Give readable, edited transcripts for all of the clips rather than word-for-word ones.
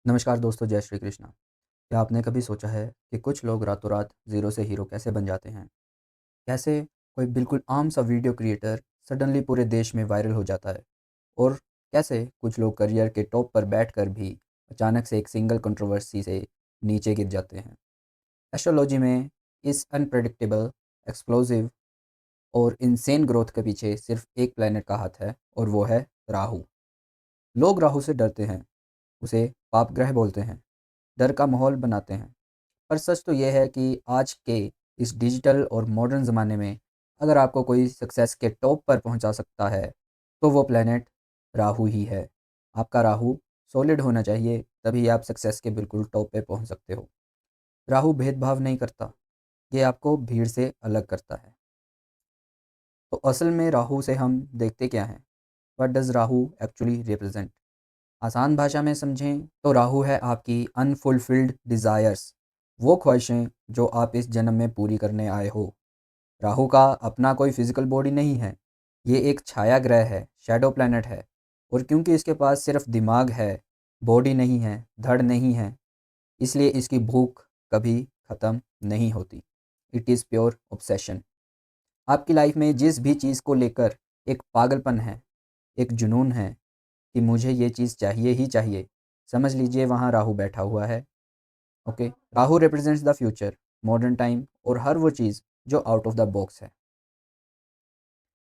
नमस्कार दोस्तों, जय श्री कृष्णा। क्या आपने कभी सोचा है कि कुछ लोग रातों रात ज़ीरो से हीरो कैसे बन जाते हैं? कैसे कोई बिल्कुल आम सा वीडियो क्रिएटर सडनली पूरे देश में वायरल हो जाता है? और कैसे कुछ लोग करियर के टॉप पर बैठकर भी अचानक से एक सिंगल कंट्रोवर्सी से नीचे गिर जाते हैं? एस्ट्रोलॉजी में इस अनप्रेडिक्टेबल, एक्सप्लोसिव और इनसेन ग्रोथ के पीछे सिर्फ एक प्लेनेट का हाथ है और वो है राहु। लोग राहु से डरते हैं, उसे पाप ग्रह बोलते हैं, डर का माहौल बनाते हैं। पर सच तो यह है कि आज के इस डिजिटल और मॉडर्न ज़माने में अगर आपको कोई सक्सेस के टॉप पर पहुंचा सकता है, तो वो प्लेनेट राहु ही है। आपका राहु सॉलिड होना चाहिए, तभी आप सक्सेस के बिल्कुल टॉप पे पहुंच सकते हो। राहु भेदभाव नहीं करता, ये आपको भीड़ से अलग करता है। तो असल में राहु से हम देखते क्या हैं? What does Rahu actually represent? आसान भाषा में समझें तो राहु है आपकी अनफुलफिल्ड डिज़ायर्स, वो ख्वाहिशें जो आप इस जन्म में पूरी करने आए हो। राहु का अपना कोई फिजिकल बॉडी नहीं है, ये एक छाया ग्रह है, शैडो प्लैनेट है। और क्योंकि इसके पास सिर्फ दिमाग है, बॉडी नहीं है, धड़ नहीं है, इसलिए इसकी भूख कभी ख़त्म नहीं होती। It is pure obsession. आपकी लाइफ में जिस भी चीज़ को लेकर एक पागलपन है, एक जुनून है कि मुझे ये चीज़ चाहिए ही चाहिए, समझ लीजिए वहाँ राहु बैठा हुआ है। Okay, Rahu represents the future, modern time और हर वो चीज़ जो आउट ऑफ द बॉक्स है।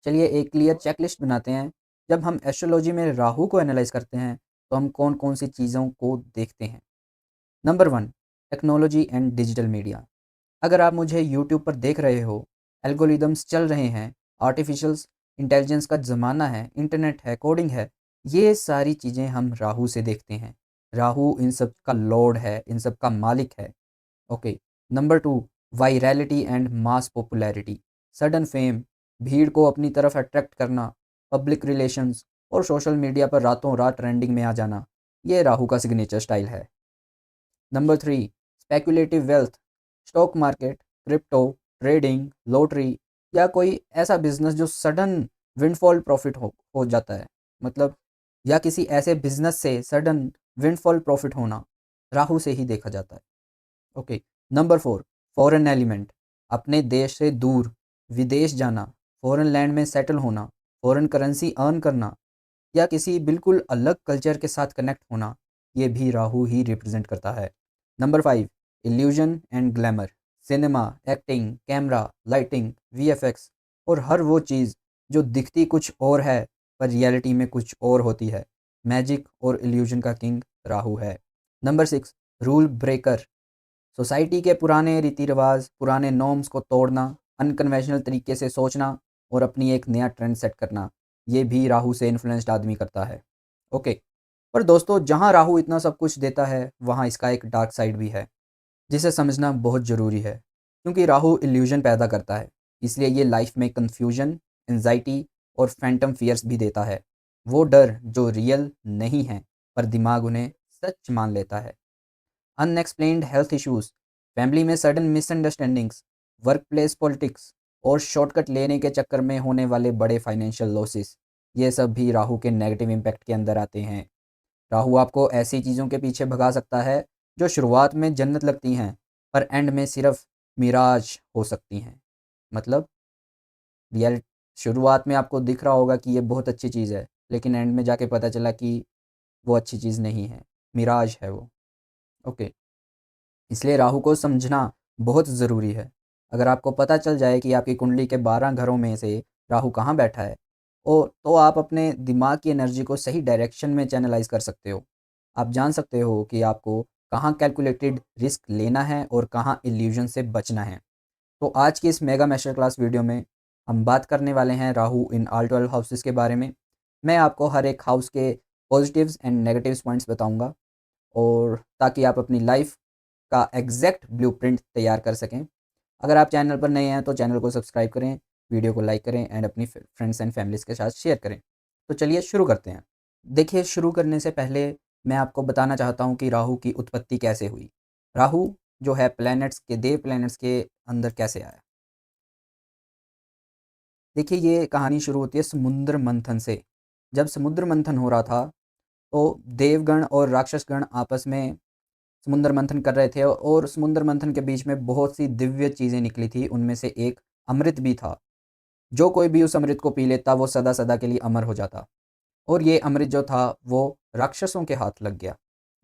चलिए एक क्लियर चेकलिस्ट बनाते हैं। जब हम एस्ट्रोलॉजी में राहु को एनालाइज करते हैं, तो हम कौन कौन सी चीज़ों को देखते हैं। Number one, technology and digital media. अगर आप मुझे यूट्यूब पर देख रहे हो, एल्गोरिदम्स चल रहे हैं, आर्टिफिशियल इंटेलिजेंस का ज़माना है, इंटरनेट है, कोडिंग है, ये सारी चीज़ें हम राहु से देखते हैं। राहु इन सब का लॉर्ड है, इन सब का मालिक है। Okay. Number two, virality and mass popularity. Sudden fame, भीड़ को अपनी तरफ अट्रैक्ट करना, पब्लिक रिलेशंस और सोशल मीडिया पर रातों रात ट्रेंडिंग में आ जाना, ये राहु का सिग्नेचर स्टाइल है। Number three, speculative wealth. Stock market, crypto, trading, lottery या कोई ऐसा बिजनेस जो सडन विंडफॉल प्रॉफिट हो जाता है, मतलब या किसी ऐसे बिजनेस से सडन विंडफॉल प्रॉफिट होना, राहु से ही देखा जाता है। Okay. Number four, foreign element. अपने देश से दूर विदेश जाना, फॉरेन लैंड में सेटल होना, फॉरेन करेंसी अर्न करना या किसी बिल्कुल अलग कल्चर के साथ कनेक्ट होना, ये भी राहु ही रिप्रेजेंट करता है। Number five, illusion and glamour. Cinema, acting, camera, lighting, VFX और हर वो चीज़ जो दिखती कुछ और है पर रियलिटी में कुछ और होती है, मैजिक और इल्यूजन का किंग राहु है। Number six, rule breaker. Society के पुराने रीति रिवाज, पुराने नॉर्म्स को तोड़ना, अनकन्वेंशनल तरीके से सोचना और अपनी एक नया ट्रेंड सेट करना, ये भी राहु से इन्फ्लुएंस्ड आदमी करता है। ओके। पर दोस्तों, जहाँ राहु इतना सब कुछ देता है, वहाँ इसका एक डार्क साइड भी है, जिसे समझना बहुत ज़रूरी है। क्योंकि राहु इल्यूजन पैदा करता है, इसलिए ये लाइफ में कन्फ्यूजन, एंजाइटी और फैंटम फियर्स भी देता है। वो डर जो रियल नहीं है, पर दिमाग उन्हें सच मान लेता है। अनएक्सप्लेन्ड हेल्थ इश्यूज, फैमिली में sudden misunderstandings, work place politics और शॉर्टकट लेने के चक्कर में होने वाले बड़े फाइनेंशियल लॉसेस, ये सब भी राहु के नेगेटिव इम्पैक्ट के अंदर आते हैं। राहु आपको ऐसी चीज़ों के पीछे भगा सकता है जो शुरुआत में जन्नत लगती हैं, पर एंड में सिर्फ मिराज हो सकती हैं। मतलब रियल शुरुआत में आपको दिख रहा होगा कि ये बहुत अच्छी चीज़ है, लेकिन एंड में जाके पता चला कि वो अच्छी चीज़ नहीं है, मिराज है वो। ओके। इसलिए राहु को समझना बहुत ज़रूरी है। अगर आपको पता चल जाए कि आपकी कुंडली के 12 घरों में से राहु कहाँ बैठा है, तो आप अपने दिमाग की एनर्जी को सही डायरेक्शन में चैनलाइज़ कर सकते हो। आप जान सकते हो कि आपको कहाँ कैलकुलेटेड रिस्क लेना है और कहाँ इल्यूजन से बचना है। तो आज की इस मेगा मास्टर क्लास वीडियो में हम बात करने वाले हैं राहु इन ऑल 12 हाउसेस के बारे में। मैं आपको हर एक हाउस के पॉजिटिव्स एंड नेगेटिव्स पॉइंट्स बताऊंगा, और ताकि आप अपनी लाइफ का एग्जैक्ट ब्लूप्रिंट तैयार कर सकें। अगर आप चैनल पर नए हैं तो चैनल को सब्सक्राइब करें, वीडियो को लाइक करें एंड अपनी फ्रेंड्स एंड फैमिलीज़ के साथ शेयर करें। तो चलिए शुरू करते हैं। देखिए, शुरू करने से पहले मैं आपको बताना चाहता हूँ कि राहु की उत्पत्ति कैसे हुई। राहु जो है प्लैनेट्स के देव प्लैनेट्स के अंदर कैसे आया। देखिए, ये कहानी शुरू होती है समुद्र मंथन से। जब समुद्र मंथन हो रहा था, तो देवगण और राक्षसगण आपस में समुद्र मंथन कर रहे थे और समुद्र मंथन के बीच में बहुत सी दिव्य चीज़ें निकली थी। उनमें से एक अमृत भी था। जो कोई भी उस अमृत को पी लेता वो सदा-सदा के लिए अमर हो जाता। और ये अमृत जो था वो राक्षसों के हाथ लग गया।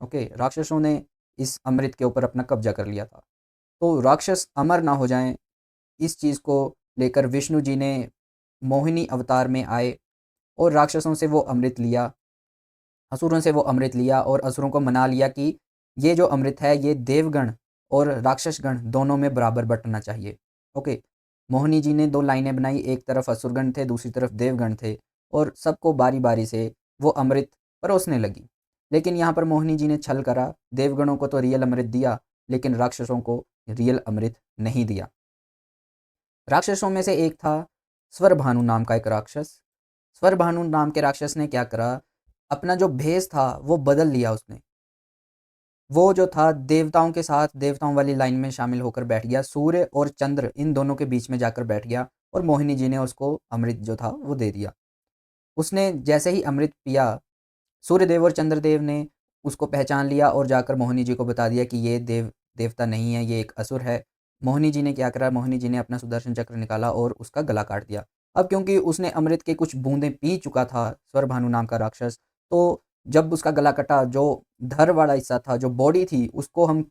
ओके, राक्षसों ने इस अमृत के ऊपर अपना कब्जा कर लिया था। तो राक्षस अमर ना हो जाएँ, इस चीज़ को लेकर विष्णु जी ने मोहिनी अवतार में आए और राक्षसों से वो अमृत लिया, असुरों से वो अमृत लिया और असुरों को मना लिया कि ये जो अमृत है ये देवगण और राक्षसगण दोनों में बराबर बँटना चाहिए। ओके, मोहिनी जी ने 2 लाइनें बनाई, एक तरफ असुरगण थे, दूसरी तरफ देवगण थे और सबको बारी-बारी से वो अमृत परोसने लगी। लेकिन यहाँ पर मोहिनी जी ने छल करा, देवगणों को तो रियल अमृत दिया, लेकिन राक्षसों को रियल अमृत नहीं दिया। राक्षसों में से एक था स्वरभानु नाम का एक राक्षस। स्वरभानु नाम के राक्षस ने क्या करा, अपना जो भेष था वो बदल लिया उसने। वो जो था देवताओं के साथ देवताओं वाली लाइन में शामिल होकर बैठ गया। सूर्य और चंद्र इन दोनों के बीच में जाकर बैठ गया और मोहिनी जी ने उसको अमृत जो था वो दे दिया। उसने जैसे ही अमृत पिया, सूर्यदेव और चंद्रदेव ने उसको पहचान लिया और जाकर मोहिनी जी को बता दिया कि ये देवता नहीं है, ये एक असुर है। मोहिनी जी ने क्या करा, मोहिनी जी ने अपना सुदर्शन चक्र निकाला और उसका गला काट दिया। अब क्योंकि उसने अमृत के कुछ बूंदें पी चुका था स्वरभानु नाम का राक्षस, तो जब उसका गला कटा, जो धड़ वाला हिस्सा था, जो बॉडी थी, उसको हम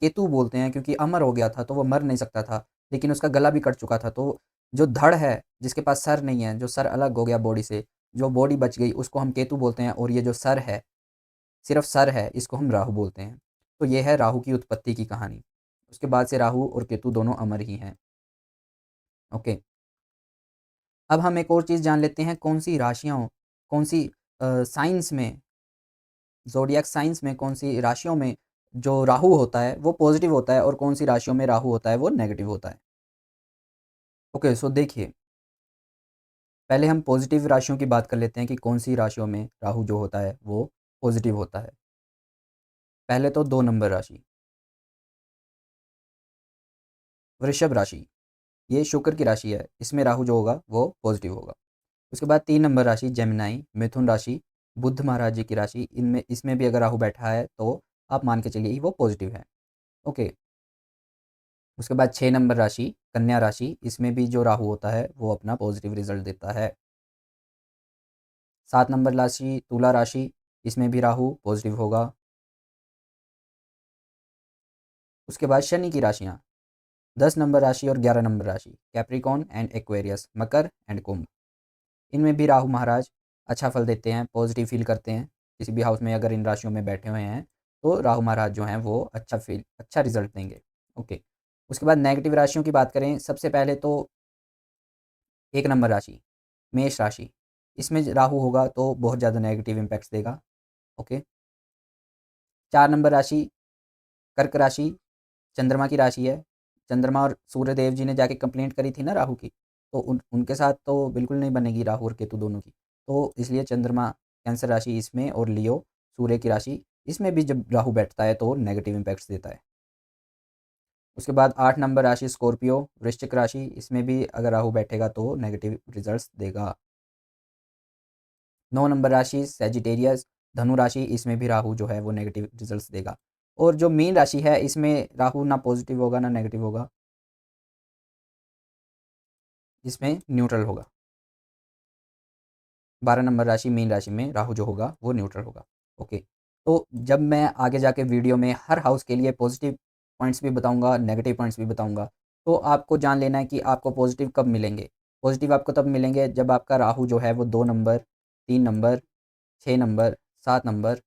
केतु बोलते हैं क्योंकि अमर हो गया था तो वो मर नहीं सकता था। लेकिन उसका गला भी कट चुका था, तो जो धड़ है, जिसके पास सर नहीं है, जो सर अलग हो गया बॉडी से, जो बॉडी बच गई उसको हम केतु बोलते हैं और ये जो सर है, सिर्फ़ सर है, इसको हम राहु बोलते हैं। तो ये है राहु की उत्पत्ति की कहानी। उसके बाद से राहु और केतु दोनों अमर ही हैं। ओके, अब हम एक और चीज़ जान लेते हैं कौन-सी राशियाँ कौन-सी साइंस में ज़ोडिएक साइंस में कौन-सी राशियों में जो राहु होता है वो पॉज़िटिव होता है और कौन-सी राशियों में राहु होता है वो नेगेटिव होता है। ओके, सो देखिए, पहले हम पॉज़िटिव राशियों की बात कर लेते हैं कि कौन-सी राशियों में राहु जो होता है वो पॉज़िटिव होता है। पहले तो 2 नंबर राशि, वृषभ राशि। ये शुक्र की राशि है, इसमें राहु जो होगा वो पॉजिटिव होगा। उसके बाद 3 नंबर राशि जेमिनी, मिथुन राशि, बुध महाराज जी की राशि, इनमें इसमें भी अगर राहु बैठा है तो आप मान के चलिए वो पॉजिटिव है। ओके, उसके बाद 6 नंबर राशि कन्या राशि, इसमें भी जो राहु होता है वो अपना पॉजिटिव रिजल्ट देता है। 7 नंबर राशि तुला राशि, इसमें भी राहु पॉजिटिव होगा। उसके बाद शनि की राशियाँ 10 नंबर राशि और 11 नंबर राशि कैप्रिकॉर्न एंड एक्वेरियस, मकर एंड कुंभ। इनमें भी राहु महाराज अच्छा फल देते हैं, पॉजिटिव फ़ील करते हैं। किसी भी हाउस में अगर इन राशियों में बैठे हुए हैं, तो राहु महाराज जो हैं वो अच्छा रिज़ल्ट देंगे। ओके, उसके बाद नेगेटिव राशियों की बात करें, सबसे पहले तो 1 नंबर राशि, मेष राशि। इसमें राहु होगा तो बहुत ज़्यादा नेगेटिव इम्पैक्ट्स देगा। ओके, 4 नंबर राशि कर्क राशि, चंद्रमा की राशि है। चंद्रमा और सूर्य देव जी ने जाके कंप्लेंट करी थी ना राहु की, तो उनके साथ तो बिल्कुल नहीं बनेगी राहु और केतु दोनों की। तो इसलिए चंद्रमा कैंसर राशि इसमें और लियो सूर्य की राशि, इसमें भी जब राहु बैठता है तो नेगेटिव इम्पैक्ट्स देता है। उसके बाद 8 नंबर राशि स्कॉर्पियो, वृश्चिक राशि, इसमें भी अगर राहु बैठेगा तो नेगेटिव रिजल्ट्स देगा। 9 नंबर राशि सैजिटेरियस, धनु राशि, इसमें भी राहु जो है वो नेगेटिव रिजल्ट्स देगा। और जो मीन राशि है इसमें राहु ना पॉजिटिव होगा ना नेगेटिव होगा, इसमें न्यूट्रल होगा। 12 नंबर राशि मीन राशि में राहु जो होगा वो न्यूट्रल होगा। ओके, तो जब मैं आगे जाके वीडियो में हर हाउस के लिए पॉजिटिव पॉइंट्स भी बताऊंगा, नेगेटिव पॉइंट्स भी बताऊंगा, तो आपको जान लेना है कि आपको पॉजिटिव कब मिलेंगे। पॉजिटिव आपको तब मिलेंगे जब आपका राहु जो है वो 2 नंबर, 3 नंबर, 6 नंबर, 7 नंबर,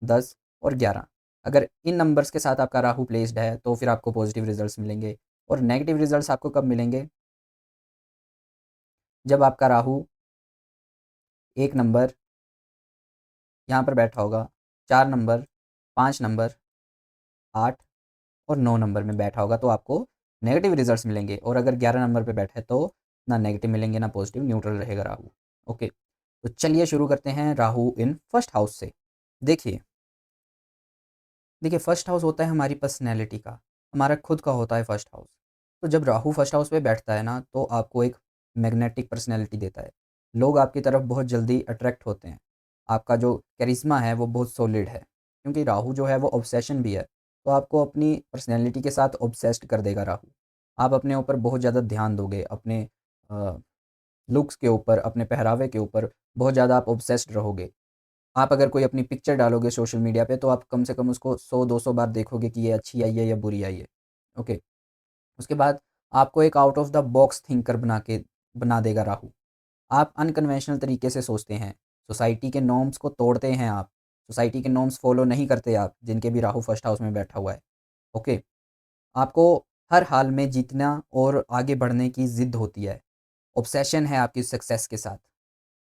10 और 11, अगर इन नंबर्स के साथ आपका राहु प्लेस्ड है तो फिर आपको पॉजिटिव रिजल्ट्स मिलेंगे। और नेगेटिव रिजल्ट्स आपको कब मिलेंगे, जब आपका राहु 1 नंबर यहाँ पर बैठा होगा, 4 नंबर, 5 नंबर, 8 और 9 नंबर में बैठा होगा तो आपको नेगेटिव रिजल्ट्स मिलेंगे। और अगर 11 नंबर पे बैठा है तो ना नेगेटिव मिलेंगे ना पॉजिटिव, न्यूट्रल रहेगा राहु। ओके, तो चलिए शुरू करते हैं राहु इन फर्स्ट हाउस से। देखिए देखिए फर्स्ट हाउस होता है हमारी पर्सनैलिटी का, हमारा खुद का होता है फर्स्ट हाउस। तो जब राहु फर्स्ट हाउस पे बैठता है ना तो आपको एक मैग्नेटिक पर्सनैलिटी देता है। लोग आपकी तरफ बहुत जल्दी अट्रैक्ट होते हैं। आपका जो करिश्मा है वो बहुत सॉलिड है, क्योंकि राहु जो है वो ऑब्सेशन भी है। तो आपको अपनी पर्सनैलिटी के साथ ऑब्सेस्ड कर देगा राहु। आप अपने ऊपर बहुत ज़्यादा ध्यान दोगे, अपने लुक्स के ऊपर, अपने पहरावे के ऊपर बहुत ज़्यादा आप ऑब्सेस्ड रहोगे। आप अगर कोई अपनी पिक्चर डालोगे सोशल मीडिया पे, तो आप कम से कम उसको 100-200 बार देखोगे कि ये अच्छी आई है या बुरी आई है। ओके। उसके बाद आपको एक out of the box thinker बना देगा राहु। आप अनकन्वेंशनल तरीके से सोचते हैं, सोसाइटी के नॉर्म्स को तोड़ते हैं आप, सोसाइटी के नॉर्म्स फॉलो नहीं करते आप, जिनके भी राहु फर्स्ट हाउस में बैठा हुआ है। ओके। आपको हर हाल में जीतना और आगे बढ़ने की ज़िद होती है, ऑब्सेशन है आपकी सक्सेस के साथ।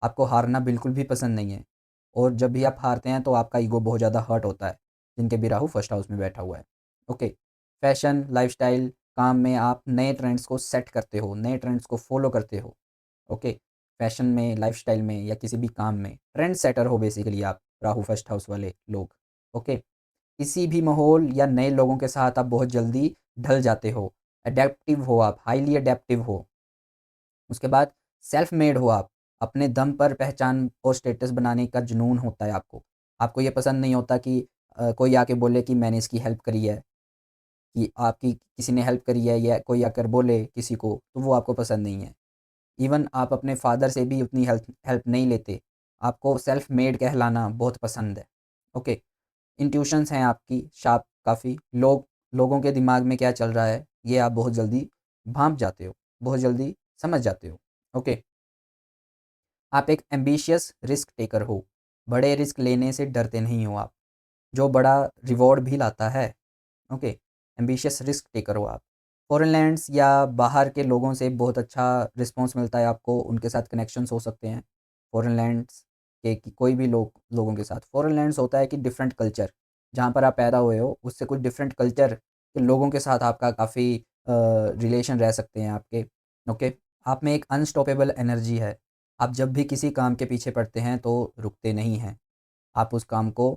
आपको हारना बिल्कुल भी पसंद नहीं है, और जब भी आप हारते हैं तो आपका ईगो बहुत ज़्यादा हर्ट होता है, जिनके भी राहु फर्स्ट हाउस में बैठा हुआ है। ओके। फैशन, लाइफस्टाइल, काम में आप नए ट्रेंड्स को सेट करते हो, नए ट्रेंड्स को फॉलो करते हो। ओके। फैशन में, लाइफस्टाइल में या किसी भी काम में ट्रेंड सेटर हो बेसिकली आप, राहु फर्स्ट हाउस वाले लोग। ओके। किसी भी माहौल या नए लोगों के साथ आप बहुत जल्दी ढल जाते हो, अडेप्टिव हो आप, हाईली अडेप्टिव हो। उसके बाद सेल्फ मेड हो आप, अपने दम पर पहचान और स्टेटस बनाने का जुनून होता है आपको। आपको ये पसंद नहीं होता कि कोई आके बोले कि मैंने इसकी हेल्प करी है, कि आपकी किसी ने हेल्प करी है, या कोई आकर बोले किसी को, तो वो आपको पसंद नहीं है। इवन आप अपने फादर से भी उतनी हेल्प हेल्प नहीं लेते। आपको सेल्फ मेड कहलाना बहुत पसंद है। ओके। इंट्यूशंस हैं आपकी शार्प काफ़ी। लोगों के दिमाग में क्या चल रहा है, ये आप बहुत जल्दी भांप जाते हो, बहुत जल्दी समझ जाते हो। ओके। आप एक एम्बिशियस रिस्क टेकर हो, बड़े रिस्क लेने से डरते नहीं हो आप, जो बड़ा रिवॉर्ड भी लाता है। ओके। एम्बिशियस रिस्क टेकर हो आप। फॉरेन लैंड्स या बाहर के लोगों से बहुत अच्छा रिस्पॉन्स मिलता है आपको, उनके साथ कनेक्शंस हो सकते हैं। फॉरेन लैंड्स के कि कोई भी लोगों के साथ, फॉरेन लैंड्स होता है कि डिफरेंट कल्चर, जहाँ पर आप पैदा हुए हो उससे कुछ डिफरेंट कल्चर के लोगों के साथ आपका काफ़ी रिलेशन रह सकते हैं आपके। ओके। आप में एक अनस्टॉपेबल एनर्जी है। आप जब भी किसी काम के पीछे पड़ते हैं तो रुकते नहीं हैं, आप उस काम को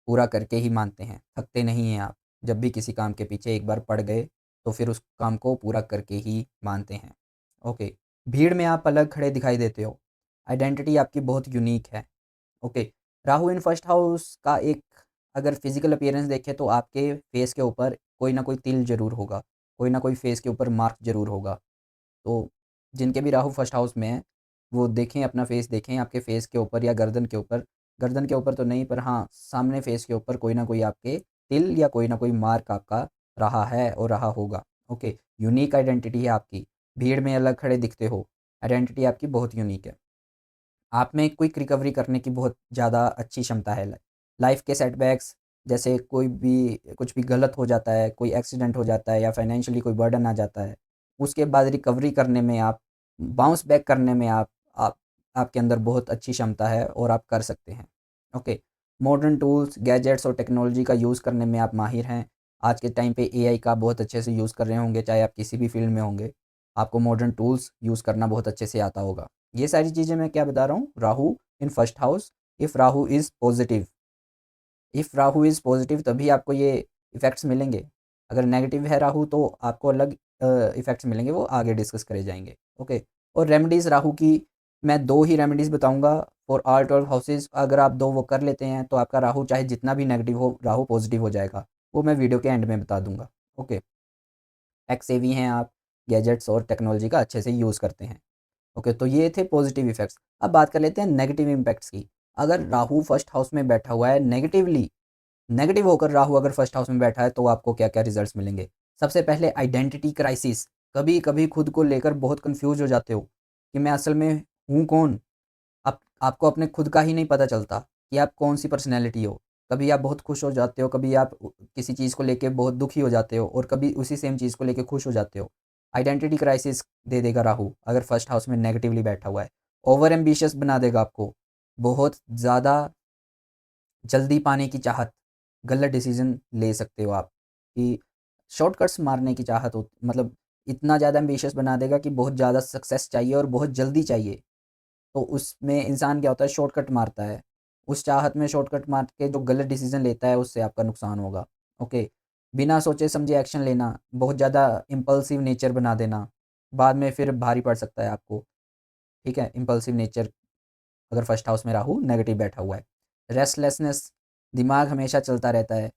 पूरा करके ही मानते हैं, थकते नहीं हैं आप। जब भी किसी काम के पीछे एक बार पड़ गए, तो फिर उस काम को पूरा करके ही मानते हैं। ओके। भीड़ में आप अलग खड़े दिखाई देते हो, आइडेंटिटी आपकी बहुत यूनिक है। Okay. Rahu in first house का एक अगर फिजिकल अपीयरेंस देखें तो आपके फेस के ऊपर कोई ना कोई तिल ज़रूर होगा, कोई ना कोई फेस के ऊपर मार्क ज़रूर होगा। तो जिनके भी राहु फर्स्ट हाउस में है, वो देखें, अपना फेस देखें आपके फेस के ऊपर या गर्दन के ऊपर तो नहीं, पर हाँ सामने फेस के ऊपर कोई ना कोई आपके तिल या कोई ना कोई मार्क आपका रहा है और रहा होगा। ओके। यूनिक आइडेंटिटी है आपकी, भीड़ में अलग खड़े दिखते हो, आइडेंटिटी आपकी बहुत यूनिक है। आप में क्विक रिकवरी करने की बहुत ज़्यादा अच्छी क्षमता है। लाइफ के सेटबैक्स, जैसे कोई भी कुछ भी गलत हो जाता है, कोई एक्सीडेंट हो जाता है या फाइनेंशियली कोई बर्डन आ जाता है, उसके बाद रिकवरी करने में आप, बाउंस बैक करने में आप आपके अंदर बहुत अच्छी क्षमता है और आप कर सकते हैं। ओके। मॉडर्न टूल्स, गैजेट्स और टेक्नोलॉजी का यूज़ करने में आप माहिर हैं। आज के टाइम पे एआई का बहुत अच्छे से यूज़ कर रहे होंगे, चाहे आप किसी भी फील्ड में होंगे, आपको मॉडर्न टूल्स यूज़ करना बहुत अच्छे से आता होगा। ये सारी चीज़ें मैं क्या बता रहा हूँ, Rahu in first house, if Rahu is positive, if Rahu is positive तभी आपको ये इफ़ेक्ट्स मिलेंगे। अगर नेगेटिव है राहु तो आपको अलग इफ़ेक्ट्स मिलेंगे, वो आगे डिस्कस करे जाएंगे। ओके। और रेमेडीज़ राहु की मैं दो ही रेमेडीज़ बताऊंगा फॉर ऑल 12 हाउसेज। अगर आप दो वो कर लेते हैं तो आपका राहु चाहे जितना भी नेगेटिव हो, राहु पॉजिटिव हो जाएगा। वो मैं वीडियो के एंड में बता दूंगा। ओके। टेक सेवी हैं आप, गैजेट्स और टेक्नोलॉजी का अच्छे से यूज़ करते हैं। ओके। तो ये थे पॉजिटिव इफ़ेक्ट्स। अब बात कर लेते हैं नेगेटिव इम्पैक्ट्स की। अगर राहु फर्स्ट हाउस में बैठा हुआ है नेगेटिवली, नेगेटिव होकर राहु अगर फर्स्ट हाउस में बैठा है तो आपको क्या-क्या रिजल्ट्स मिलेंगे? सबसे पहले आइडेंटिटी क्राइसिस। कभी-कभी खुद को लेकर बहुत कन्फ्यूज़ हो जाते हो कि मैं असल में हूँ कौन? आपको अपने खुद का ही नहीं पता चलता कि आप कौन-सी पर्सनैलिटी हो। कभी आप बहुत खुश हो जाते हो, कभी आप किसी चीज़ को लेके बहुत दुखी हो जाते हो और कभी उसी सेम चीज़ को लेके खुश हो जाते हो। आइडेंटिटी क्राइसिस दे देगा राहु अगर फर्स्ट हाउस में नेगेटिवली बैठा हुआ है। ओवर एम्बिशियस बना देगा आपको। बहुत ज़्यादा जल्दी पाने की चाहत, गलत डिसीज़न ले सकते हो आप, कि शॉर्टकट्स मारने की चाहत हो, मतलब इतना ज़्यादा एम्बिशियस बना देगा कि बहुत ज़्यादा सक्सेस चाहिए और बहुत जल्दी चाहिए। तो उसमें इंसान क्या होता है, शॉर्टकट मारता है। उस चाहत में शॉर्टकट मार के जो गलत डिसीज़न लेता है उससे आपका नुकसान होगा। ओके। बिना सोचे समझे एक्शन लेना, बहुत ज़्यादा इम्पल्सिव नेचर बना देना, बाद में फिर भारी पड़ सकता है आपको। ठीक है? इम्पल्सिव नेचर अगर फर्स्ट हाउस में राहु नेगेटिव बैठा हुआ है। रेस्टलेसनेस, दिमाग हमेशा चलता रहता है,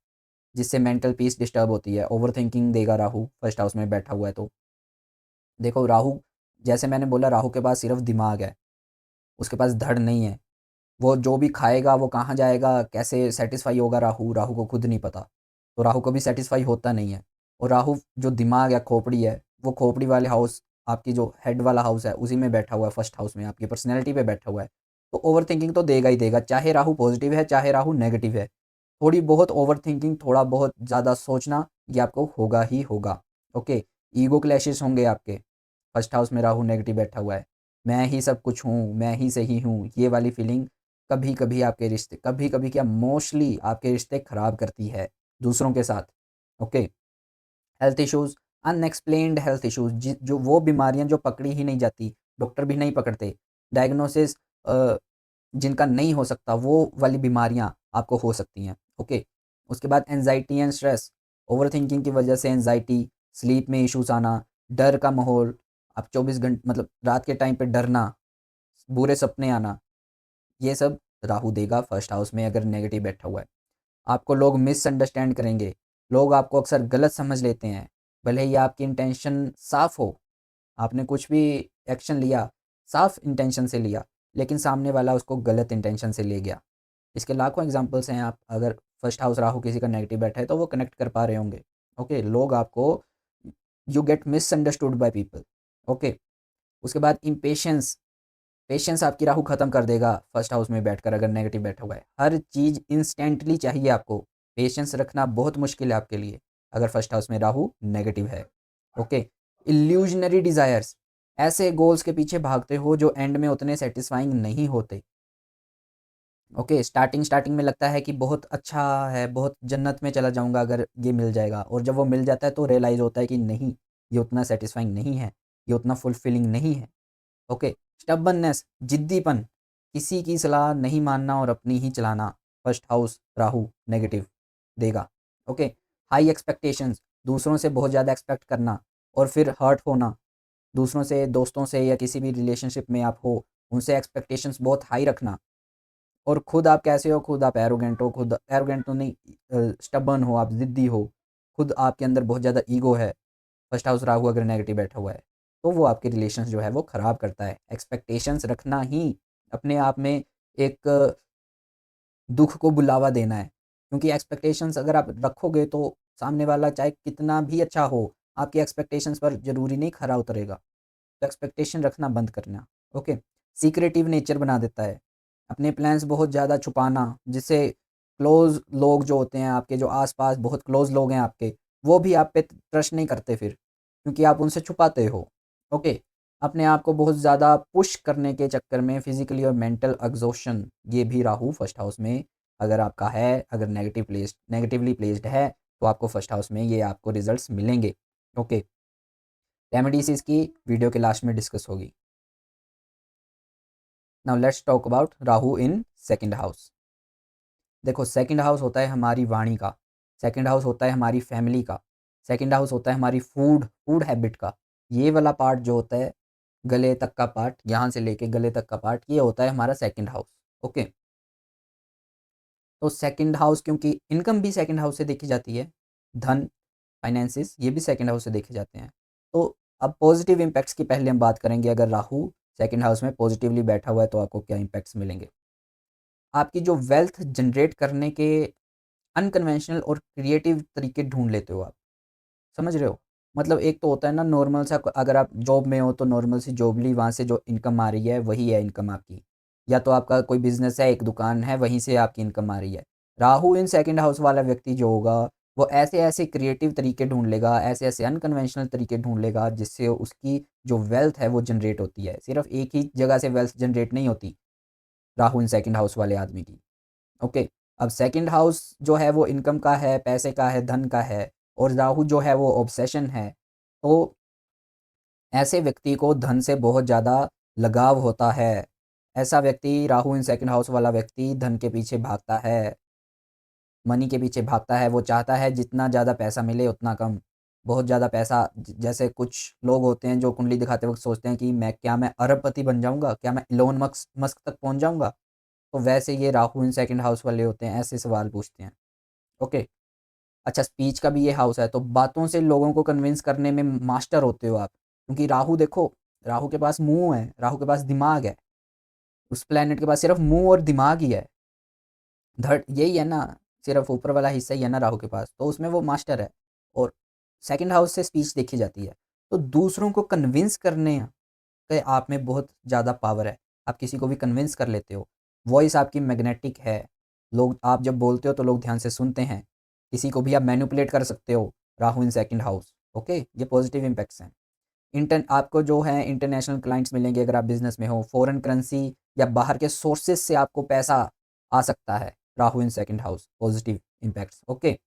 जिससे मेंटल पीस डिस्टर्ब होती है। ओवरथिंकिंग देगा राहु फर्स्ट हाउस में बैठा हुआ है तो। देखो राहु, जैसे मैंने बोला, राहु के पास सिर्फ दिमाग है, उसके पास धड़ नहीं है। वो जो भी खाएगा वो कहाँ जाएगा, कैसे सेटिस्फाई होगा, राहु राहु को खुद नहीं पता। तो राहु कभी सेटिस्फाई होता नहीं है। और राहु जो दिमाग है, खोपड़ी है, वो खोपड़ी वाले हाउस, आपकी जो हेड वाला हाउस है, उसी में बैठा हुआ है, फर्स्ट हाउस में आपकी पर्सनैलिटी पे बैठा हुआ है। तो ओवर थिंकिंग तो देगा ही देगा, चाहे राहु पॉजिटिव है चाहे राहु नेगेटिव है। थोड़ी बहुत ओवर थिंकिंग, थोड़ा बहुत ज़्यादा सोचना, ये आपको होगा ही होगा। ओके, ईगो क्लैशेस होंगे आपके। फर्स्ट हाउस में राहु नेगेटिव बैठा हुआ है, मैं ही सब कुछ हूँ, मैं ही सही हूँ, ये वाली फीलिंग कभी कभी आपके रिश्ते, कभी कभी क्या मोस्टली आपके रिश्ते खराब करती है दूसरों के साथ। Okay, health issues, unexplained health issues, जो वो बीमारियां जो पकड़ी ही नहीं जाती, डॉक्टर भी नहीं पकड़ते, डायग्नोसिस जिनका नहीं हो सकता, वो वाली बीमारियां आपको हो सकती हैं। ओके, उसके बाद anxiety and stress, over thinking की वजह से एनजाइटी, स्लीप में इश्यूज आना, डर का माहौल, आप 24 घंटे मतलब रात के टाइम पे डरना, बुरे सपने आना, ये सब राहु देगा फर्स्ट हाउस में अगर नेगेटिव बैठा हुआ है। आपको लोग मिसअंडरस्टैंड करेंगे, लोग आपको अक्सर गलत समझ लेते हैं, भले ही आपकी इंटेंशन साफ हो, आपने कुछ भी एक्शन लिया साफ इंटेंशन से लिया, लेकिन सामने वाला उसको गलत इंटेंशन से ले गया। इसके लाखों एग्जांपल्स हैं। आप अगर फर्स्ट हाउस राहु किसी का नेगेटिव बैठा है तो वो कनेक्ट कर पा रहे होंगे। ओके, लोग आपको, you get misunderstood by people. Okay, उसके बाद इम्पेशंस, पेशेंस आपकी राहु खत्म कर देगा फर्स्ट हाउस में बैठकर अगर नेगेटिव बैठा हुआ है। हर चीज़ इंस्टेंटली चाहिए आपको, पेशेंस रखना बहुत मुश्किल है आपके लिए अगर फर्स्ट हाउस में राहु नेगेटिव है। ओके, इल्यूजनरी डिज़ायर्स, ऐसे गोल्स के पीछे भागते हो जो एंड में उतने सेटिस्फाइंग नहीं होते। ओके, स्टार्टिंग स्टार्टिंग में लगता है कि बहुत अच्छा है, बहुत जन्नत में चला जाऊंगा अगर ये मिल जाएगा, और जब वो मिल जाता है तो रियलाइज़ होता है कि नहीं, ये उतना सेटिस्फाइंग नहीं है, ये उतना फुलफिलिंग नहीं है। ओके, स्टबर्ननेस, जिद्दीपन, किसी की सलाह नहीं मानना और अपनी ही चलाना, फर्स्ट हाउस राहु नेगेटिव देगा। ओके, हाई एक्सपेक्टेशंस, दूसरों से बहुत ज़्यादा एक्सपेक्ट करना और फिर हर्ट होना, दूसरों से, दोस्तों से या किसी भी रिलेशनशिप में आप हो, उनसे एक्सपेक्टेशंस बहुत हाई रखना, और खुद आप कैसे हो, खुद आप एरोगेंट हो, खुद एरोगेंट तो नहीं, स्टबर्न हो, आप ज़िद्दी हो, खुद आपके अंदर बहुत ज़्यादा ईगो है। फर्स्ट हाउस राहु अगर नेगेटिव बैठा हुआ है तो वो आपके रिलेशंस जो है वो ख़राब करता है। एक्सपेक्टेशंस रखना ही अपने आप में एक दुख को बुलावा देना है, क्योंकि एक्सपेक्टेशंस अगर आप रखोगे तो सामने वाला चाहे कितना भी अच्छा हो, आपकी एक्सपेक्टेशंस पर ज़रूरी नहीं खरा उतरेगा। तो एक्सपेक्टेशन रखना बंद करना। ओके, सीक्रेटिव नेचर बना देता है, अपने प्लान्स बहुत ज़्यादा छुपाना, जिससे क्लोज लोग जो होते हैं आपके, जो आसपास बहुत क्लोज लोग हैं आपके, वो भी आप पे ट्रस्ट नहीं करते फिर, क्योंकि आप उनसे छुपाते हो। ओके, अपने आप को बहुत ज़्यादा पुश करने के चक्कर में फिजिकली और मेंटल एग्जॉशन, ये भी राहु फर्स्ट हाउस में अगर आपका है, अगर नेगेटिवली प्लेस्ड है, तो आपको फर्स्ट हाउस में ये आपको रिजल्ट्स मिलेंगे। ओके, रेमेडीज इसकी वीडियो के लास्ट में डिस्कस होगी। Now let's talk about Rahu in second house. देखो, सेकंड हाउस होता है हमारी वाणी का, सेकंड हाउस होता है हमारी फैमिली का, सेकंड हाउस होता है हमारी फूड फूड हैबिट का। ये वाला पार्ट जो होता है, गले तक का पार्ट, यहाँ से लेके गले तक का पार्ट, ये होता है हमारा सेकंड हाउस। ओके, तो सेकंड हाउस, क्योंकि इनकम भी सेकंड हाउस से देखी जाती है, धन, फाइनेंसिस, ये भी सेकंड हाउस से देखे जाते हैं। तो अब पॉजिटिव इम्पैक्ट्स की पहले हम बात करेंगे। अगर राहु सेकंड हाउस में पॉजिटिवली बैठा हुआ है तो आपको क्या इम्पैक्ट्स मिलेंगे। आपकी जो वेल्थ जनरेट करने के अनकन्वेंशनल और क्रिएटिव तरीके ढूंढ लेते हो आप, समझ रहे हो। मतलब एक तो होता है ना नॉर्मल सा, अगर आप जॉब में हो तो नॉर्मल सी जॉब ली, वहाँ से जो इनकम आ रही है वही है इनकम आपकी, या तो आपका कोई बिजनेस है, एक दुकान है, वहीं से आपकी इनकम आ रही है। राहु इन सेकंड हाउस वाला व्यक्ति जो होगा, वो ऐसे ऐसे क्रिएटिव तरीके ढूंढ लेगा, ऐसे ऐसे अनकन्वेंशनल तरीके ढूंढ लेगा, जिससे उसकी जो वेल्थ है वो जनरेट होती है। सिर्फ एक ही जगह से वेल्थ जनरेट नहीं होती राहु इन सेकंड हाउस वाले आदमी की। ओके, अब सेकंड हाउस जो है वो इनकम का है, पैसे का है, धन का है, और राहु जो है वो ऑब्सेशन है। तो ऐसे व्यक्ति को धन से बहुत ज़्यादा लगाव होता है। ऐसा व्यक्ति, राहु इन सेकंड हाउस वाला व्यक्ति, धन के पीछे भागता है, मनी के पीछे भागता है। वो चाहता है जितना ज़्यादा पैसा मिले उतना कम। बहुत ज़्यादा पैसा जैसे कुछ लोग होते हैं जो कुंडली दिखाते वक़्त सोचते हैं कि मैं अरबपति बन जाऊँगा? क्या मैं इलोन मस्क तक पहुँच जाऊँगा? तो वैसे ये राहु इन सेकंड हाउस वाले होते हैं, ऐसे सवाल पूछते हैं। ओके। अच्छा, स्पीच का भी ये हाउस है, तो बातों से लोगों को कन्विंस करने में मास्टर होते हो आप। क्योंकि राहु देखो, राहु के पास मुँह है, राहु के पास दिमाग है। उस प्लैनेट के पास सिर्फ़ मुँह और दिमाग ही है। धड़ यही है ना, सिर्फ़ ऊपर वाला हिस्सा ही है ना राहु के पास, तो उसमें वो मास्टर है। और सेकंड हाउस से स्पीच देखी जाती है। तो दूसरों को कन्विंस करने के आप में बहुत ज़्यादा पावर है। आप किसी को भी कन्विंस कर लेते हो। वॉइस आपकी मैग्नेटिक है। लोग आप जब बोलते हो तो लोग ध्यान से सुनते हैं। किसी को भी आप मैनिपुलेट कर सकते हो, Rahu in second house. Okay, ये पॉजिटिव इम्पैक्ट्स हैं। इंटर आपको जो है इंटरनेशनल क्लाइंट्स मिलेंगे अगर आप बिज़नेस में हो, फॉरेन करेंसी या बाहर के सोर्सेज़ से आपको पैसा आ सकता है, Rahu in second house, positive impacts. Okay.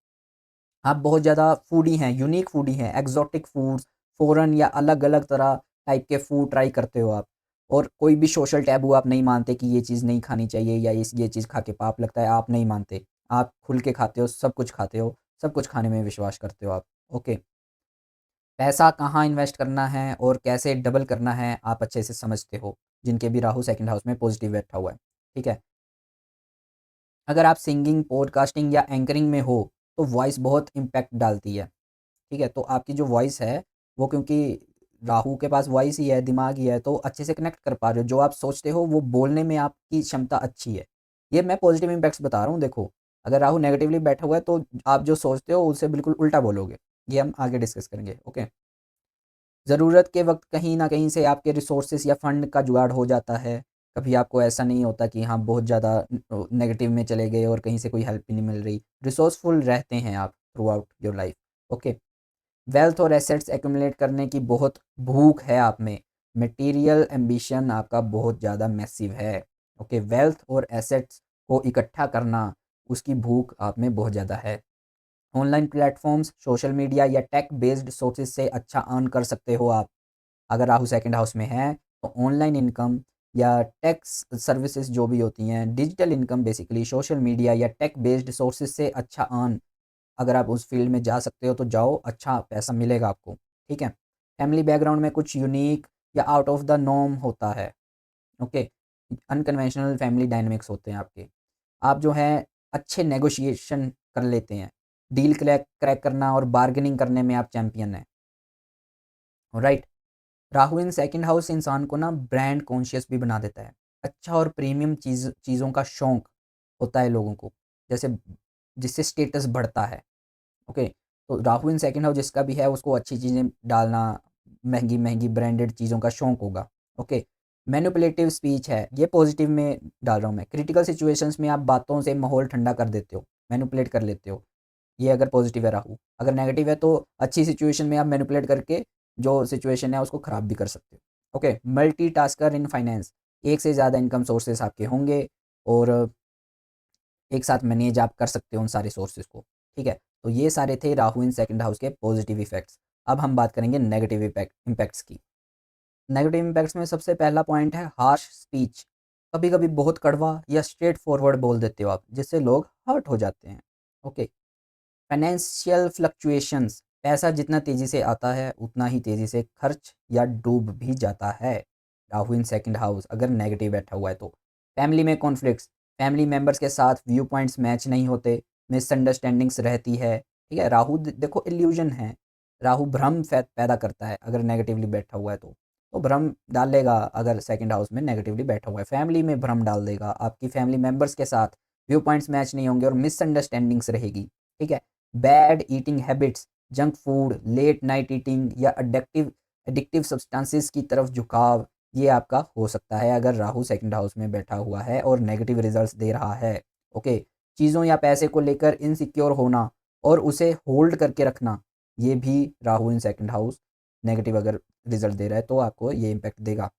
आप बहुत ज़्यादा फूडी हैं, यूनिक फूडी हैं, एक्सोटिक फूड्स, फ़ॉरेन या अलग-अलग तरह टाइप के फूड ट्राई करते हो आप। और कोई भी सोशल टैबू आप नहीं मानते कि ये चीज़ नहीं खानी चाहिए या ये चीज़ खा के पाप लगता है, आप नहीं मानते। आप खुल के खाते हो, सब कुछ खाते हो, सब कुछ खाने में विश्वास करते हो आप। ओके। पैसा कहाँ इन्वेस्ट करना है और कैसे डबल करना है, आप अच्छे से समझते हो, जिनके भी राहु सेकंड हाउस में पॉजिटिव बैठा हुआ है। ठीक है? अगर आप सिंगिंग, पॉडकास्टिंग या एंकरिंग में हो, तो वॉइस बहुत इम्पैक्ट डालती है। ठीक है? तो आपकी जो वॉइस है, वो क्योंकि राहु के पास वॉइस ही है, दिमाग ही है, तो अच्छे से कनेक्ट कर पा रहे हो। जो आप सोचते हो, वो बोलने में आपकी क्षमता अच्छी है। ये मैं पॉजिटिव इम्पैक्ट्स बता रहा हूँ देखो। अगर राहु नेगेटिवली बैठा हुआ है, तो आप जो सोचते हो, उससे बिल्कुल उल्टा बोलोगे। ये हम आगे डिस्कस करेंगे। ओके? ज़रूरत के वक़्त कहीं न कहीं से आपके रिसोर्सेज़ या फंड का जुगाड़ हो जाता है। कभी आपको ऐसा नहीं होता कि हाँ, बहुत ज़्यादा नेगेटिव में चले गए और कहीं से कोई हेल्प ही नहीं मिल रही। रिसोर्सफुल रहते हैं आप through out your life. Okay. Wealth और एसेट्स एक्युमुलेट करने की बहुत भूख है आप में। मटेरियल एम्बिशन आपका बहुत ज़्यादा मैसिव है। ओके, वेल्थ और एसेट्स को इकट्ठा करना, उसकी भूख आप में बहुत ज़्यादा है। ऑनलाइन प्लेटफ़ॉर्म्स, सोशल मीडिया या टेक बेस्ड सोर्सेज़ से अच्छा अर्न कर सकते हो आप। अगर राहु सेकंड हाउस में है, तो ऑनलाइन इनकम या टैक्स सर्विसेज जो भी होती हैं, digital income basically social media या टेक बेस्ड सोर्सेज से अच्छा अर्न, अगर आप उस फील्ड में जा सकते हो तो जाओ, अच्छा पैसा मिलेगा आपको। ठीक है? फैमिली बैकग्राउंड में कुछ यूनिक या आउट ऑफ द नॉर्म होता है। ओके? अनकन्वेंशनल फैमिली डायनामिक्स होते हैं आपके। आप जो है अच्छे नेगोशिएशन कर लेते हैं। डील क्रैक क्रैक करना और बार्गेनिंग करने में आप चैंपियन हैं। Right? Rahu in second house इंसान को ना ब्रांड कॉन्शियस भी बना देता है। अच्छा और प्रीमियम चीज़ों का शौक होता है लोगों को, जैसे जिससे स्टेटस बढ़ता है। ओके, तो राहु इन सेकंड हाउस जिसका भी है उसको अच्छी चीज़ें डालना, महंगी महंगी ब्रांडेड चीज़ों का शौक होगा। ओके। मैनिपुलेटिव स्पीच है, ये पॉजिटिव में डाल रहा हूँ मैं। क्रिटिकल सिचुएशंस में आप बातों से माहौल ठंडा कर देते हो, मैनिपुलेट कर लेते हो। ये अगर पॉजिटिव है राहु। अगर नेगेटिव है तो अच्छी सिचुएशन में आप मैनिपुलेट करके जो सिचुएशन है उसको ख़राब भी कर सकते हो। ओके, मल्टीटास्कर इन फाइनेंस, एक से ज़्यादा इनकम सोर्सेस आपके होंगे और एक साथ मैनेज आप कर सकते हो उन सारे सोर्सेस को। ठीक है? तो ये सारे थे राहु इन सेकंड हाउस के पॉजिटिव इफेक्ट्स। अब हम बात करेंगे नेगेटिव इम्पैक्ट्स की। नेगेटिव इम्पैक्ट्स में सबसे पहला पॉइंट है हार्श स्पीच। कभी-कभी बहुत कड़वा या स्ट्रेट फॉरवर्ड बोल देते हो आप, जिससे लोग हर्ट हो जाते हैं। ओके। फाइनेंशियल फ्लक्चुएशंस, पैसा जितना तेज़ी से आता है उतना ही तेज़ी से खर्च या डूब भी जाता है। राहु इन सेकंड हाउस अगर नेगेटिव बैठा हुआ है तो। फैमिली में कॉन्फ्लिक्ट्स, फैमिली मेंबर्स के साथ व्यू पॉइंट्स मैच नहीं होते, मिसअंडरस्टैंडिंग्स रहती है। ठीक है? राहु देखो इल्यूजन है, राहु भ्रम पैदा करता है अगर नेगेटिवली बैठा हुआ है तो भ्रम डालेगा। अगर सेकंड हाउस में नेगेटिवली बैठा हुआ है, फैमिली में भ्रम डाल देगा, आपकी फैमिली मेंबर्स के साथ व्यू पॉइंट्स मैच नहीं होंगे और मिसअंडरस्टैंडिंग्स रहेगी। ठीक है? Bad eating habits, junk food, late night eating या एडिक्टिव एडिक्टिव सब्सटेंसेस की तरफ झुकाव, ये आपका हो सकता है अगर राहु सेकंड हाउस में बैठा हुआ है और नेगेटिव रिजल्ट्स दे रहा है। ओके। चीज़ों या पैसे को लेकर इनसिक्योर होना और उसे होल्ड करके रखना, ये भी Rahu in second house negative अगर रिजल्ट दे रहा है तो आपको ये इम्पैक्ट देगा।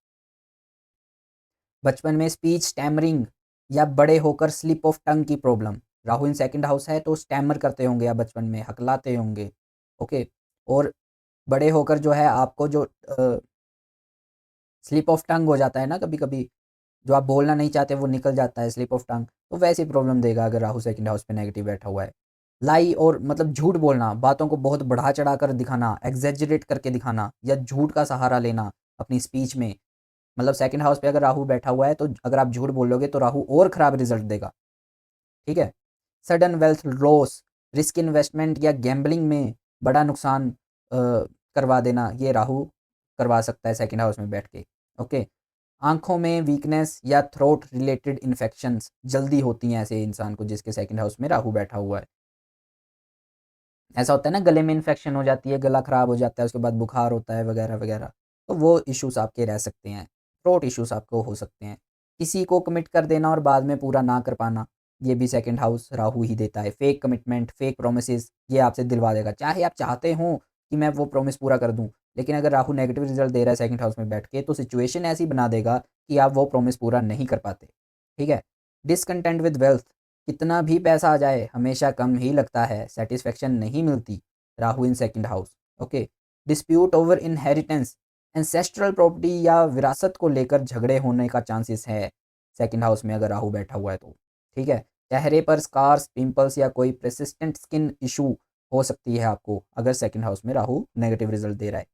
बचपन में स्पीच स्टैमरिंग या बड़े होकर स्लिप ऑफ टंग की problem, Rahu in second house है तो स्टैमर करते होंगे आप बचपन में, हकलाते होंगे। ओके। और बड़े होकर जो है आपको जो स्लिप ऑफ टंग हो जाता है ना कभी कभी, जो आप बोलना नहीं चाहते वो निकल जाता है, स्लिप ऑफ टंग, तो वैसी प्रॉब्लम देगा अगर राहु सेकंड हाउस पे नेगेटिव बैठा हुआ है। लाई और मतलब झूठ बोलना, बातों को बहुत बढ़ा चढ़ा कर दिखाना, एग्जैजरेट करके दिखाना या झूठ का सहारा लेना अपनी स्पीच में। मतलब सेकंड हाउस पे अगर राहु बैठा हुआ है तो अगर आप झूठ बोलोगे तो राहु और खराब रिजल्ट देगा। ठीक है। Sudden wealth loss, risk investment या गैम्बलिंग में बड़ा नुकसान करवा देना, ये राहु करवा सकता है सेकंड हाउस में बैठ के। ओके। आंखों में वीकनेस या थ्रोट रिलेटेड इन्फेक्शंस जल्दी होती हैं ऐसे इंसान को जिसके सेकंड हाउस में राहु बैठा हुआ है। ऐसा होता है ना, गले में इन्फेक्शन हो जाती है, गला खराब हो जाता है, उसके बाद बुखार होता है वगैरह वगैरह, तो वो इश्यूज आपके रह सकते हैं। थ्रोट इश्यूज आपको हो सकते हैं। किसी को कमिट कर देना और बाद में पूरा ना कर पाना, ये भी सेकंड हाउस राहु ही देता है। फेक कमिटमेंट, फेक प्रोमिसेस, ये आपसे दिलवा देगा, चाहे आप चाहते हो कि मैं वो प्रॉमिस पूरा कर दूं, लेकिन अगर राहु नेगेटिव रिजल्ट दे रहा है सेकंड हाउस में बैठ के तो सिचुएशन ऐसी बना देगा कि आप वो प्रॉमिस पूरा नहीं कर पाते। ठीक है। डिसकंटेंट विद वेल्थ, कितना भी पैसा आ जाए हमेशा कम ही लगता है, सेटिस्फेक्शन नहीं मिलती। Rahu in second house. Okay. Dispute over inheritance, ancestral property या विरासत को लेकर झगड़े होने का चांसेस है सेकंड हाउस में अगर राहु बैठा हुआ है तो। ठीक है। चेहरे पर स्कार्स, पिंपल्स या कोई प्रेसिस्टेंट स्किन इशू हो सकती है आपको अगर सेकंड हाउस में राहु नेगेटिव रिजल्ट दे रहा है।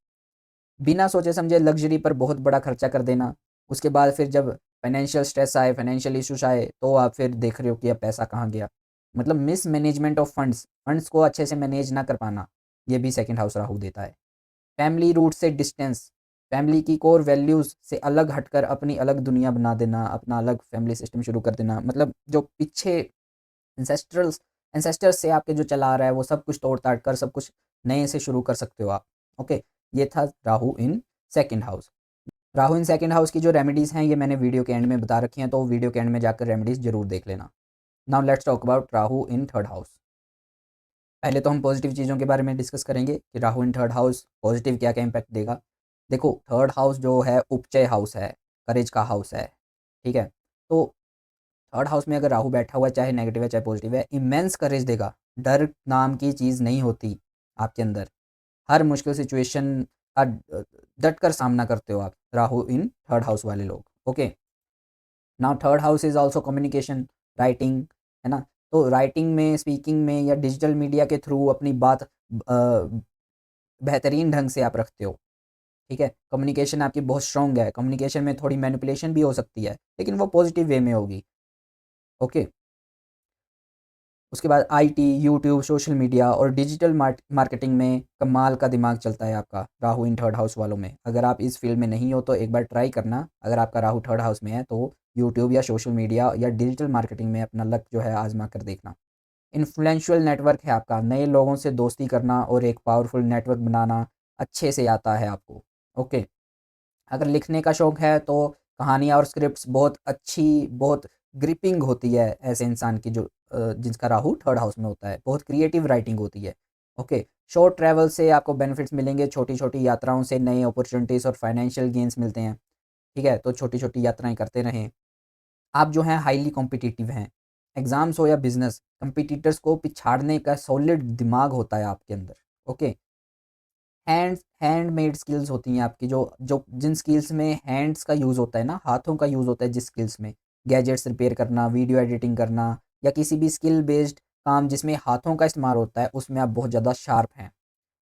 बिना सोचे समझे लग्जरी पर बहुत बड़ा खर्चा कर देना, उसके बाद फिर जब फाइनेंशियल स्ट्रेस आए, फाइनेंशियल इश्यूज आए, तो आप फिर देख रहे हो कि अब पैसा कहाँ गया। मतलब miss management of funds, funds को अच्छे से मैनेज ना कर पाना, ये भी सेकंड हाउस राहु देता है। फैमिली रूट से डिस्टेंस, फैमिली की कोर वैल्यूज़ से अलग हटकर अपनी अलग दुनिया बना देना, अपना अलग फैमिली सिस्टम शुरू कर देना, मतलब जो पीछे एंसेस्ट्रल्स एंसेस्टर्स से आपके जो चला आ रहा है वो सब कुछ तोड़ ताड़ कर सब कुछ नए से शुरू कर सकते हो आप। ओके। ये था Rahu in second house. Rahu in second house की जो रेमेडीज़ हैं ये मैंने वीडियो के एंड में बता रखी हैं, तो वीडियो के एंड में जाकर रेमेडीज़ जरूर देख लेना। Now let's talk about Rahu in third house. पहले तो हम पॉजिटिव चीज़ों के बारे में डिस्कस करेंगे कि Rahu in third house positive क्या क्या इम्पैक्ट देगा। देखो, थर्ड हाउस जो है उपचय हाउस है, करेज का हाउस है। ठीक है। तो थर्ड हाउस में अगर राहु बैठा हुआ है, चाहे नेगेटिव है चाहे पॉजिटिव है, इमेंस करेज देगा। डर नाम की चीज़ नहीं होती आपके अंदर। हर मुश्किल सिचुएशन का डट कर सामना करते हो आप, राहु इन थर्ड हाउस वाले लोग। Okay. Now third house is also communication, writing, है ना। तो राइटिंग में, स्पीकिंग में या डिजिटल मीडिया के थ्रू अपनी बात बेहतरीन ढंग से आप रखते हो। ठीक है। कम्युनिकेशन आपकी बहुत स्ट्रांग है, कम्युनिकेशन में थोड़ी मैनिपुलेशन भी हो सकती है लेकिन वो पॉजिटिव वे में होगी। ओके। उसके बाद आईटी, यूट्यूब, सोशल मीडिया और डिजिटल मार्केटिंग में कमाल का दिमाग चलता है आपका राहु इन थर्ड हाउस वालों में। अगर आप इस फील्ड में नहीं हो तो एक बार ट्राई करना, अगर आपका राहु थर्ड हाउस में है तो यूट्यूब या सोशल मीडिया या डिजिटल मार्केटिंग में अपना लक जो है आजमा कर देखना। इन्फ्लुएंशियल नेटवर्क है आपका, नए लोगों से दोस्ती करना और एक पावरफुल नेटवर्क बनाना अच्छे से आता है आपको। ओके। अगर लिखने का शौक है तो कहानियाँ और स्क्रिप्ट्स बहुत अच्छी, बहुत ग्रिपिंग होती है ऐसे इंसान की जो जिसका राहु थर्ड हाउस में होता है, बहुत क्रिएटिव राइटिंग होती है। ओके। शॉर्ट ट्रैवल से आपको बेनिफिट्स मिलेंगे, छोटी छोटी यात्राओं से नए अपॉर्चुनिटीज़ और फाइनेंशियल गेंस मिलते हैं। ठीक है। तो छोटी छोटी यात्राएं करते रहें। आप जो हैं हाईली कॉम्पिटिटिव हैं, एग्जाम्स हो या बिजनेस, कंपिटिटर्स को पिछाड़ने का सॉलिड दिमाग होता है आपके अंदर। ओके। हैंडमेड स्किल्स होती हैं आपकी, जो जो जिन स्किल्स में हैंड्स का यूज़ होता है ना, हाथों का यूज़ होता है जिस स्किल्स में, गैजेट्स रिपेयर करना, वीडियो एडिटिंग करना या किसी भी स्किल बेस्ड काम जिसमें हाथों का इस्तेमाल होता है, उसमें आप बहुत ज़्यादा शार्प हैं।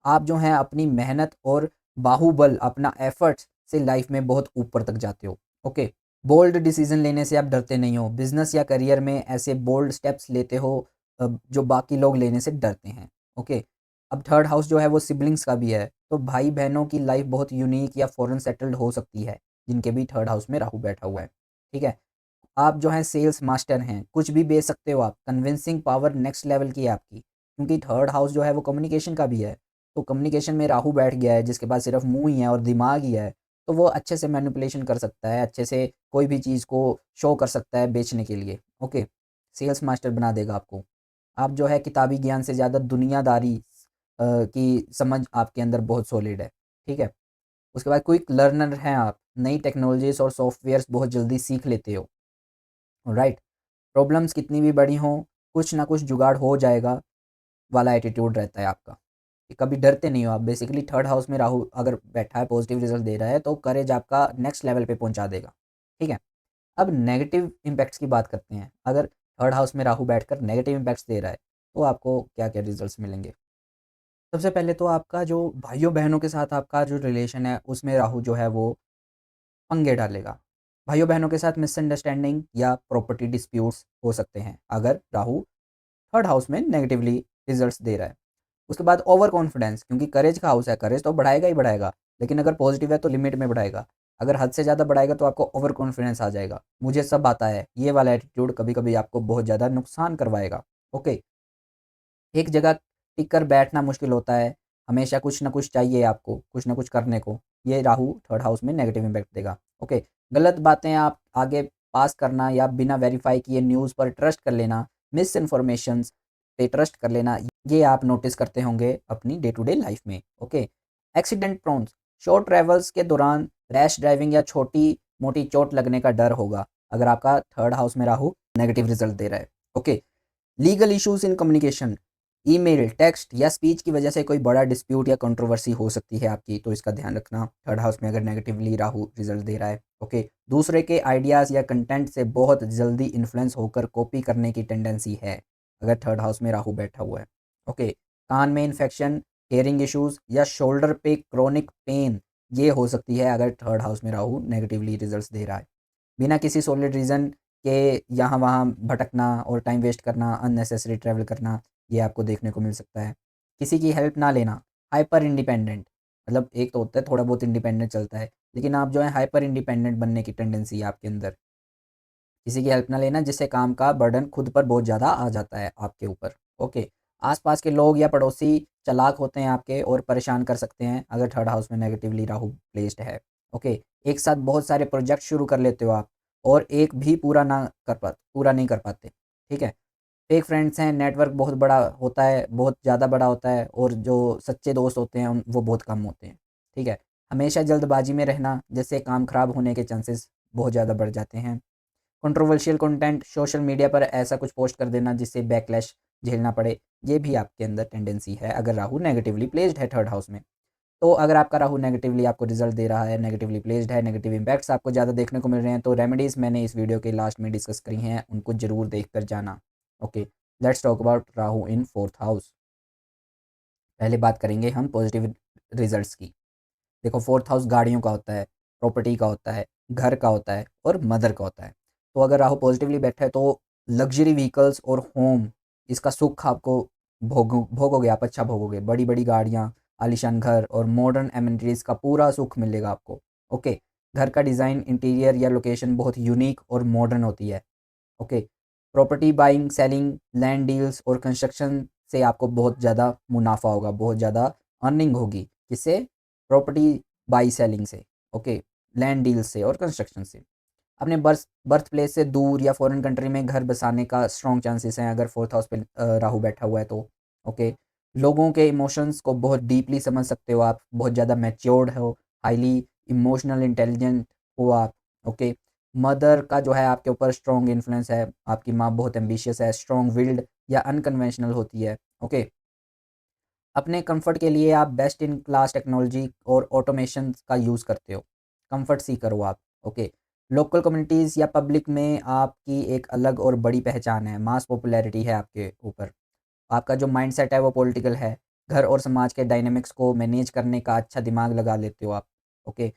आप जो हैं अपनी मेहनत और बाहुबल, अपना एफर्ट्स से लाइफ में बहुत ऊपर तक जाते हो। ओके। बोल्ड डिसीजन लेने से आप डरते नहीं हो, बिजनेस या करियर में ऐसे बोल्ड स्टेप्स लेते हो जो बाकी लोग लेने से डरते हैं। ओके। अब थर्ड हाउस जो है वो सिबलिंग्स का भी है, तो भाई बहनों की लाइफ बहुत यूनिक या फॉरेन सेटल्ड हो सकती है जिनके भी थर्ड हाउस में राहु बैठा हुआ है। ठीक है। आप जो हैं सेल्स मास्टर हैं, कुछ भी बेच सकते हो आप, कन्विंसिंग पावर नेक्स्ट लेवल की है आपकी, क्योंकि थर्ड हाउस जो है वो कम्युनिकेशन का भी है। तो कम्युनिकेशन में राहु बैठ गया है जिसके पास सिर्फ मुंह ही है और दिमाग ही है, तो वो अच्छे से मैनिपुलेशन कर सकता है, अच्छे से कोई भी चीज़ को शो कर सकता है बेचने के लिए। ओके। सेल्स मास्टर बना देगा आपको। आप जो है किताबी ज्ञान से ज़्यादा दुनियादारी की समझ आपके अंदर बहुत सॉलिड है। ठीक है। उसके बाद क्विक लर्नर हैं आप, नई टेक्नोलॉजीज और सॉफ्टवेयर्स बहुत जल्दी सीख लेते हो। राइट। प्रॉब्लम्स कितनी भी बड़ी हों, कुछ ना कुछ जुगाड़ हो जाएगा वाला एटीट्यूड रहता है आपका, कि कभी डरते नहीं हो आप। बेसिकली थर्ड हाउस में राहु अगर बैठा है, पॉजिटिव रिजल्ट दे रहा है, तो करेज आपका नेक्स्ट लेवल पे पहुंचा देगा। ठीक है। अब नेगेटिव इम्पैक्ट्स की बात करते हैं। अगर थर्ड हाउस में राहु बैठकर नेगेटिव इम्पैक्ट्स दे रहा है तो आपको क्या-क्या रिज़ल्ट्स मिलेंगे। सबसे पहले तो आपका जो भाइयों-बहनों के साथ आपका जो रिलेशन है, उसमें राहु जो है वो पंगे डालेगा। भाइयों-बहनों के साथ मिसअंडरस्टैंडिंग या प्रॉपर्टी डिस्प्यूट्स हो सकते हैं, अगर राहु थर्ड हाउस में नेगेटिवली रिजल्ट्स दे रहा है। उसके बाद ओवर कॉन्फिडेंस, क्योंकि करेज का हाउस है, करेज तो बढ़ाएगा ही बढ़ाएगा, लेकिन अगर पॉजिटिव है तो लिमिट में बढ़ाएगा। अगर हद से ज़्यादा बढ़ाएगा तो आपको ओवर कॉन्फिडेंस आ जाएगा। मुझे सब आता है, ये वाला एटीट्यूड कभी-कभी आपको बहुत ज़्यादा नुकसान करवाएगा। ओके, एक जगह टिक कर बैठना मुश्किल होता है, हमेशा कुछ ना कुछ चाहिए आपको, कुछ ना कुछ करने को। ये राहु थर्ड हाउस में नेगेटिव इम्पैक्ट देगा। ओके, गलत बातें आप आगे पास करना या बिना वेरीफ़ाई किए न्यूज़ पर ट्रस्ट कर लेना, मिसइन्फॉर्मेशंस पे ट्रस्ट कर लेना, ये आप नोटिस करते होंगे अपनी डे टू डे लाइफ़ में। Okay, accident prawns, short travels के दौरान रैश ड्राइविंग या छोटी-मोटी चोट लगने का डर होगा, अगर आपका थर्ड हाउस में राहु नेगेटिव रिज़ल्ट दे रहा है। Okay, legal issues in communication, email, text या स्पीच की वजह से कोई बड़ा डिस्प्यूट या कंट्रोवर्सी हो सकती है आपकी, तो इसका ध्यान रखना थर्ड हाउस में अगर नेगेटिवली राहु रिजल्ट दे रहा है। ओके, दूसरे के आइडियाज़ या कंटेंट से बहुत जल्दी इन्फ्लुएंस होकर कॉपी करने की टेंडेंसी है, अगर थर्ड हाउस में राहु बैठा हुआ है। ओके, कान में इन्फेक्शन, हेयरिंग इश्यूज़ या शोल्डर पे क्रोनिक पेन, ये हो सकती है अगर थर्ड हाउस में राहु नेगेटिवली रिजल्ट्स दे रहा है। बिना किसी सॉलिड रीज़न के यहाँ-वहाँ भटकना और टाइम वेस्ट करना, अननेसेसरी ट्रैवल करना, ये आपको देखने को मिल सकता है। किसी की हेल्प ना लेना, हाइपर इंडिपेंडेंट, मतलब एक तो होता है थोड़ा बहुत इंडिपेंडेंट चलता है, लेकिन आप जो है हाइपर इंडिपेंडेंट बनने की टेंडेंसी है आपके अंदर। किसी की हेल्प ना लेना जिससे काम का बर्डन खुद पर बहुत ज़्यादा आ जाता है आपके ऊपर। ओके, आस-पास के लोग या पड़ोसी चालाक होते हैं आपके और परेशान कर सकते हैं अगर थर्ड हाउस में नेगेटिवली राहु प्लेस्ड है। ओके, एक साथ बहुत सारे प्रोजेक्ट शुरू कर लेते हो आप और एक भी पूरा नहीं कर पाते। ठीक है? फेक फ्रेंड्स हैं, नेटवर्क बहुत बड़ा होता है, बहुत ज़्यादा बड़ा होता है और जो सच्चे दोस्त होते हैं वो बहुत कम होते हैं। ठीक है? हमेशा जल्दबाजी में रहना जिससे काम खराब होने के चांसेस बहुत ज़्यादा बढ़ जाते हैं। कंट्रोवर्शियल कंटेंट सोशल मीडिया पर ऐसा कुछ पोस्ट कर देना जिससे बैकलैश झेलना पड़े, ये भी आपके अंदर टेंडेंसी है अगर राहु नेगेटिवली प्लेस्ड है थर्ड हाउस में। तो अगर आपका राहु नेगेटिवली आपको रिजल्ट दे रहा है, नेगेटिवली प्लेस्ड है, नेगेटिव इम्पैक्ट्स आपको ज़्यादा देखने को मिल रहे हैं, तो रेमेडीज़ मैंने इस वीडियो के लास्ट में डिस्कस करी हैं, उनको ज़रूर देख कर जाना। Okay, let's talk about Rahu in fourth house. पहले बात करेंगे हम पॉजिटिव रिजल्ट्स की। देखो, फोर्थ हाउस गाड़ियों का होता है, प्रॉपर्टी का होता है, घर का होता है और मदर का होता है। तो अगर राहु पॉजिटिवली बैठा है तो लग्ज़री व्हीकल्स और होम, इसका सुख आपको भोगोगे आप, अच्छा भोगोगे। बड़ी-बड़ी गाड़ियाँ, आलीशान घर और मॉडर्न एमेनिटीज़ का पूरा सुख मिलेगा आपको। ओके, घर का डिज़ाइन, इंटीरियर या लोकेशन बहुत यूनिक और मॉडर्न होती है। Okay, property buying, selling, land deals और कंस्ट्रक्शन से आपको बहुत ज़्यादा मुनाफ़ा होगा, बहुत ज़्यादा अर्निंग होगी। किससे? प्रॉपर्टी बाई सेलिंग से। ओके, लैंड डील से और कंस्ट्रक्शन से। अपने बर्थ प्लेस से दूर या फॉरेन कंट्री में घर बसाने का स्ट्रॉन्ग चांसेस हैं अगर फोर्थ हाउस पे राहु बैठा हुआ है तो। ओके, लोगों के इमोशंस को बहुत डीपली समझ सकते हो आप, बहुत ज़्यादा मैच्योर्ड हो, हाईली इमोशनल इंटेलिजेंट हो आप। ओके, मदर का जो है आपके ऊपर स्ट्रॉन्ग इन्फ्लुएंस है, आपकी माँ बहुत एम्बिशियस है, स्ट्रॉन्ग विल्ड या अनकन्वेंशनल होती है। ओके, अपने कंफर्ट के लिए आप बेस्ट इन क्लास टेक्नोलॉजी और ऑटोमेशन का यूज़ करते हो। कंफर्ट सीकर हो आप। ओके, लोकल कम्युनिटीज़ या पब्लिक में आपकी एक अलग और बड़ी पहचान है, मास पॉपुलैरिटी है आपके ऊपर। आपका जो माइंडसेट है वो पॉलिटिकल है। घर और समाज के डायनामिक्स को मैनेज करने का अच्छा दिमाग लगा लेते हो आप। ओके,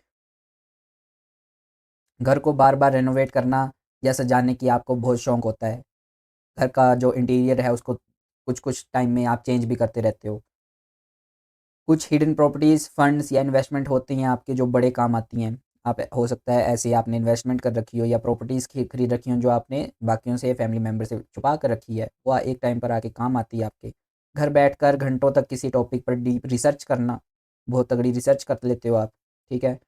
घर को बार-बार रेनोवेट करना या सजाने की आपको बहुत शौक होता है। घर का जो इंटीरियर है उसको कुछ-कुछ टाइम में आप चेंज भी करते रहते हो। कुछ हिडन प्रॉपर्टीज़, फंड्स या इन्वेस्टमेंट होती हैं आपके जो बड़े काम आती हैं। आप हो सकता है ऐसे आपने इन्वेस्टमेंट कर रखी हो या प्रॉपर्टीज़ खरीद रखी हो जो आपने बाकियों से, फैमिली मेंबर से छुपा कर रखी है। वो एक टाइम पर आके काम आती है आपके। घर बैठकर घंटों तक किसी टॉपिक पर डीप रिसर्च करना, बहुत तगड़ी रिसर्च कर लेते हो आप, ठीक है।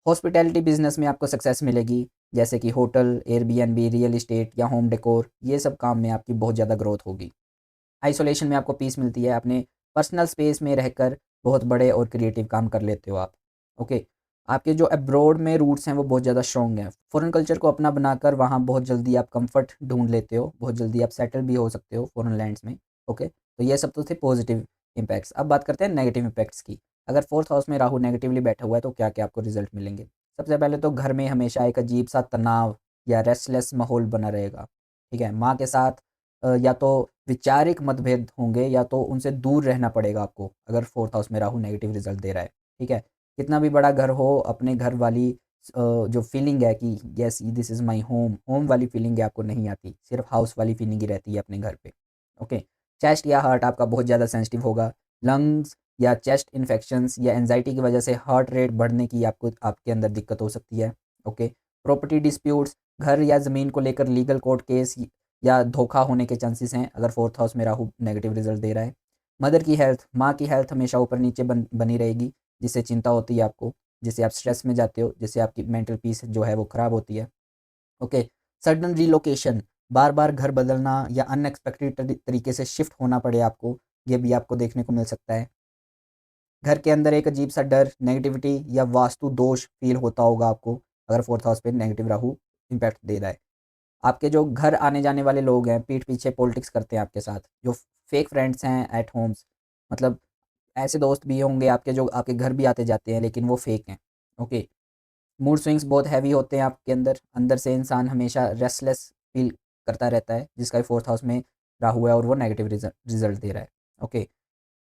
हॉस्पिटैलिटी बिज़नेस में आपको सक्सेस मिलेगी, जैसे कि होटल, एयरबीएनबी, रियल एस्टेट या होम डेकोर, ये सब काम में आपकी बहुत ज़्यादा ग्रोथ होगी। आइसोलेशन में आपको पीस मिलती है, अपने पर्सनल स्पेस में रहकर बहुत बड़े और क्रिएटिव काम कर लेते हो आप। ओके, आपके जो अब्रॉड में रूट्स हैं वो बहुत ज़्यादा स्ट्रॉन्ग हैं। फॉरेन कल्चर को अपना बनाकर वहाँ बहुत जल्दी आप कंफर्ट ढूँढ लेते हो, बहुत जल्दी आप सेटल भी हो सकते हो फॉरेन लैंड्स में। ओके, तो ये सब तो थे पॉजिटिव इम्पैक्ट्स। अब बात करते हैं नेगेटिव इम्पैक्ट्स की। अगर फोर्थ हाउस में राहु नेगेटिवली बैठा हुआ है तो क्या-क्या आपको रिज़ल्ट मिलेंगे? सबसे पहले तो घर में हमेशा एक अजीब-सा तनाव या रेस्टलेस माहौल बना रहेगा, ठीक है? माँ के साथ या तो विचारिक मतभेद होंगे या तो उनसे दूर रहना पड़ेगा आपको अगर फोर्थ हाउस में राहु नेगेटिव रिजल्ट दे रहा है। ठीक है, कितना भी बड़ा घर हो, अपने घर वाली जो फीलिंग है कि yes this is my home, home वाली फीलिंग है आपको नहीं आती, सिर्फ हाउस वाली फीलिंग ही रहती है अपने घर पे। ओके, चेस्ट या हार्ट आपका बहुत ज़्यादा सेंसिटिव होगा। लंग्स या चेस्ट इन्फेक्शंस या एंजाइटी की वजह से हार्ट रेट बढ़ने की आपको आपके अंदर दिक्कत हो सकती है। ओके, प्रॉपर्टी डिस्प्यूट्स, घर या ज़मीन को लेकर लीगल कोर्ट केस या धोखा होने के चांसेस हैं अगर फोर्थ हाउस में राहु नेगेटिव रिजल्ट दे रहा है। मदर की हेल्थ, माँ की हेल्थ हमेशा ऊपर नीचे बनी रहेगी, जिससे चिंता होती है आपको, जिससे आप स्ट्रेस में जाते हो, जिससे आपकी मेंटल पीस जो है वो ख़राब होती है। ओके, सडन रिलोकेशन, बार बार घर बदलना या अनएक्सपेक्टेड तरीके से शिफ्ट होना पड़े आपको, ये भी आपको देखने को मिल सकता है। घर के अंदर एक अजीब सा डर, नेगेटिविटी या वास्तु दोष फील होता होगा आपको अगर फोर्थ हाउस पे नेगेटिव राहु इम्पैक्ट दे रहा है। आपके जो घर आने जाने वाले लोग हैं, पीठ पीछे पॉलिटिक्स करते हैं आपके साथ, जो फेक फ्रेंड्स हैं एट होम्स, मतलब ऐसे दोस्त भी होंगे आपके जो आपके घर भी आते जाते हैं लेकिन वो फेक हैं। ओके, मूड स्विंग्स बहुत हैवी होते हैं आपके अंदर, अंदर से इंसान हमेशा रेस्टलेस फील करता रहता है, जिसका फोर्थ हाउस में राहु है और वो नेगेटिव रिजल्ट दे रहा है। ओके,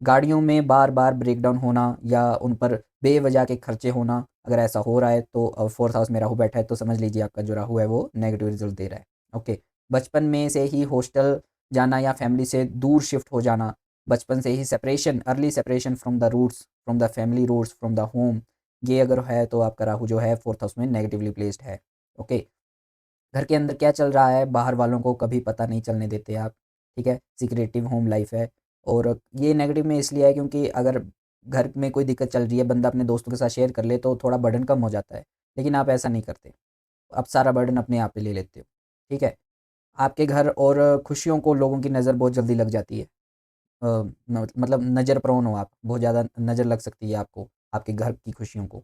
गाड़ियों में बार बार ब्रेकडाउन होना या उन पर बेवजह के खर्चे होना, अगर ऐसा हो रहा है तो फोर्थ हाउस में राहु बैठा है तो समझ लीजिए आपका जो राहु है वो नेगेटिव रिजल्ट दे रहा है। ओके, बचपन में से ही हॉस्टल जाना या फैमिली से दूर शिफ्ट हो जाना, बचपन से ही separation, early separation from the roots, from the family roots, from the home, ये अगर है तो आपका राहु जो है फोर्थ हाउस में नेगेटिवली प्लेस्ड है। ओके, घर के अंदर क्या चल रहा है बाहर वालों को कभी पता नहीं चलने देते आप। ठीक है, सीक्रेटिव होम लाइफ है। और ये नेगेटिव में इसलिए है क्योंकि अगर घर में कोई दिक्कत चल रही है, बंदा अपने दोस्तों के साथ शेयर कर ले तो थोड़ा बर्डन कम हो जाता है, लेकिन आप ऐसा नहीं करते, आप सारा बर्डन अपने आप पे ले लेते हो। ठीक है, आपके घर और खुशियों को लोगों की नज़र बहुत जल्दी लग जाती है। मतलब नज़र प्रोन हो आप, बहुत ज़्यादा नज़र लग सकती है आपको आपके घर की खुशियों को,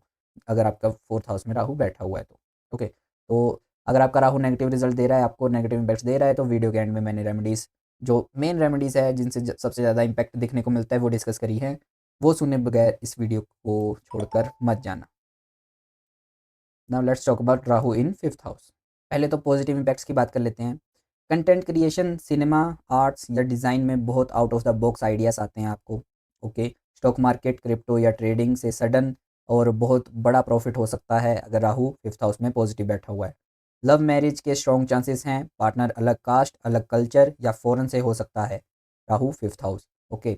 अगर आपका फोर्थ हाउस में राहु बैठा हुआ है तो। ओके, तो अगर आपका राहु नेगेटिव रिजल्ट दे रहा है, आपको नेगेटिव इम्पैक्ट्स दे रहा है, तो वीडियो के एंड में मैंने रेमेडीज़, जो मेन रेमेडीज़ है जिनसे सबसे ज़्यादा इम्पैक्ट देखने को मिलता है वो डिस्कस करी है, वो सुने बगैर इस वीडियो को छोड़कर मत जाना। Now let's talk about Rahu in fifth house. पहले तो पॉजिटिव इम्पैक्ट्स की बात कर लेते हैं। कंटेंट क्रिएशन, सिनेमा, आर्ट्स या डिज़ाइन में बहुत out of the box ideas आते हैं आपको। ओके, स्टॉक मार्केट, क्रिप्टो या ट्रेडिंग से सडन और बहुत बड़ा प्रॉफिट हो सकता है अगर राहु फिफ्थ हाउस में पॉजिटिव बैठा हुआ है। लव मैरिज के स्ट्रॉन्ग चांसेस हैं, पार्टनर अलग कास्ट, अलग कल्चर या फॉरेन से हो सकता है, Rahu fifth house. Okay,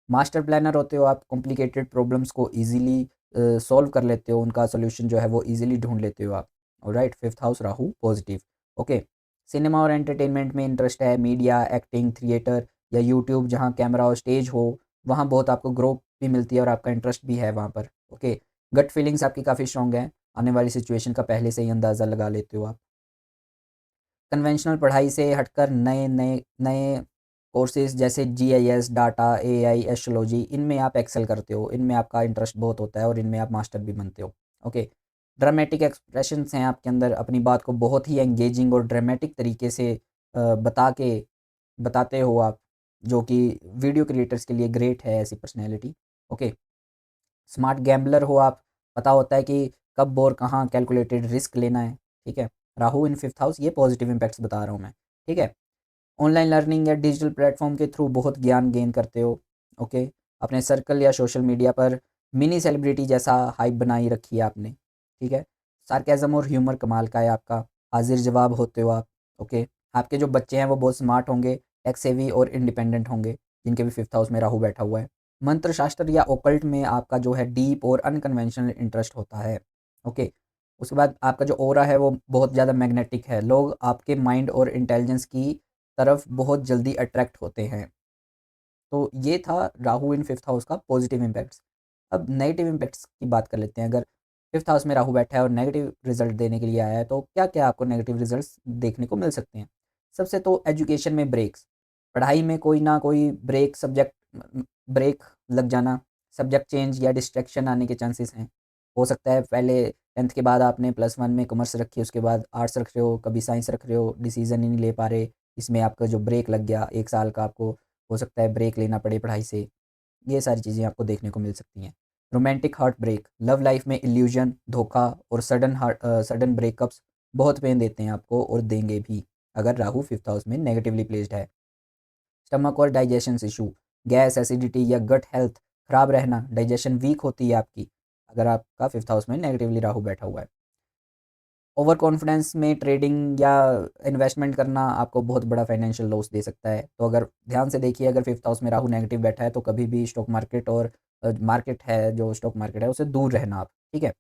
master planner होते हो आप, कॉम्प्लिकेटेड प्रॉब्लम्स को ईज़िली सॉल्व कर लेते हो, उनका सॉल्यूशन जो है वो ईज़िली ढूँढ लेते हो आप। Alright, fifth house Rahu positive. Okay, cinema और एंटरटेनमेंट में इंटरेस्ट है, मीडिया, एक्टिंग, थिएटर या यूट्यूब जहाँ कैमरा और स्टेज हो, वहाँ बहुत आपको ग्रो भी मिलती है और आपका इंटरेस्ट भी है वहाँ पर। ओके, गट फीलिंग्स आपकी काफ़ी स्ट्रॉन्ग हैं, आने वाली सिचुएशन का पहले से ही अंदाज़ा लगा लेते हो आप। कन्वेंशनल पढ़ाई से हटकर नए नए नए कोर्सेज जैसे जीआईएस, डाटा, एआई, एस्ट्रोलॉजी, इनमें आप एक्सेल करते हो, इनमें आपका इंटरेस्ट बहुत होता है और इनमें आप मास्टर भी बनते हो। ओके, ड्रामेटिक एक्सप्रेशंस हैं आपके अंदर, अपनी बात को बहुत ही एंगेजिंग और ड्रामेटिक तरीके से बताते हो आप, जो कि वीडियो क्रिएटर्स के लिए ग्रेट है ऐसी पर्सनैलिटी। ओके, स्मार्ट गैम्बलर हो आप, पता होता है कि कब और कहाँ कैलकुलेटेड रिस्क लेना है। ठीक है, राहु इन फिफ्थ हाउस, ये पॉजिटिव इम्पैक्ट्स बता रहा हूँ मैं। ठीक है, ऑनलाइन लर्निंग या डिजिटल प्लेटफॉर्म के थ्रू बहुत ज्ञान गेन करते हो। ओके, अपने सर्कल या सोशल मीडिया पर मिनी सेलिब्रिटी जैसा हाइप बनाई रखी है आपने। ठीक है, सार्केज़म और ह्यूमर कमाल का है आपका, हाजिर जवाब होते हो आप। ओके, आपके जो बच्चे हैं वो बहुत स्मार्ट होंगे, टेक सेवी और इंडिपेंडेंट होंगे, जिनके भी फिफ्थ हाउस में राहु बैठा हुआ है। मंत्र शास्त्र या ओकल्ट में आपका जो है डीप और अनकन्वेंशनल इंटरेस्ट होता है। ओके, उसके बाद आपका जो ऑरा है वो बहुत ज़्यादा मैग्नेटिक है, लोग आपके माइंड और इंटेलिजेंस की तरफ बहुत जल्दी अट्रैक्ट होते हैं। तो ये था राहु इन फिफ्थ हाउस का पॉजिटिव इम्पैक्ट्स। अब नेगेटिव इम्पैक्ट्स की बात कर लेते हैं। अगर फिफ्थ हाउस में राहु बैठा है और नेगेटिव रिजल्ट देने के लिए आया है तो क्या क्या आपको नेगेटिव रिजल्ट्स देखने को मिल सकते हैं। सबसे तो एजुकेशन में ब्रेक्स, पढ़ाई में कोई ना कोई ब्रेक, सब्जेक्ट ब्रेक लग जाना, सब्जेक्ट चेंज या डिस्ट्रैक्शन आने के चांसेस हैं। हो सकता है पहले टेंथ के बाद आपने प्लस वन में कॉमर्स रखी, उसके बाद आर्ट्स रख रहे हो, कभी साइंस रख रहे हो, डिसीजन ही नहीं ले पा रहे, इसमें आपका जो ब्रेक लग गया 1 साल का, आपको हो सकता है ब्रेक लेना पड़े पढ़ाई से। ये सारी चीज़ें आपको देखने को मिल सकती हैं। Romantic heart break, love life में इल्यूजन, धोखा और सडन ब्रेकअप्स बहुत पेन देते हैं आपको और देंगे भी, अगर राहु फिफ्थ हाउस में नेगेटिवली प्लेस्ड है। स्टमक और डाइजेशन इशू, गैस, एसिडिटी या गट हेल्थ खराब रहना, डाइजेशन वीक होती है आपकी अगर आपका फिफ्थ हाउस में नेगेटिवली राहु बैठा हुआ है। ओवर कॉन्फिडेंस में ट्रेडिंग या इन्वेस्टमेंट करना आपको बहुत बड़ा फाइनेंशियल लॉस दे सकता है। तो अगर ध्यान से देखिए, अगर फिफ्थ हाउस में राहु नेगेटिव बैठा है तो कभी भी स्टॉक मार्केट और मार्केट है जो स्टॉक मार्केट है उससे दूर रहना आप, ठीक है।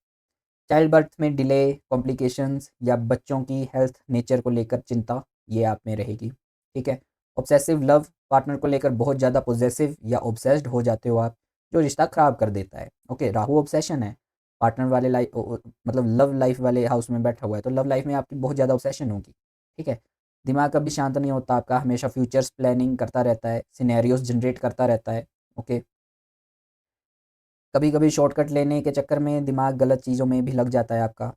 चाइल्ड बर्थ में डिले, कॉम्प्लिकेशंस या बच्चों की हेल्थ नेचर को लेकर चिंता, ये आप में रहेगी, ठीक है। ऑब्सेसिव लव, पार्टनर को लेकर बहुत ज़्यादा पोजेसिव या ऑब्सेस्ड हो जाते हो आप, जो रिश्ता ख़राब कर देता है। ओके, राहु ऑब्सेशन है, पार्टनर वाले लाइफ मतलब लव लाइफ वाले हाउस में बैठा हुआ है, तो लव लाइफ में आपकी बहुत ज़्यादा ऑब्सेशन होगी, ठीक है। दिमाग कभी शांत नहीं होता आपका, हमेशा फ्यूचर्स प्लानिंग करता रहता है, सिनेरियोज जनरेट करता रहता है। ओके, कभी कभी शॉर्टकट लेने के चक्कर में दिमाग गलत चीज़ों में भी लग जाता है आपका।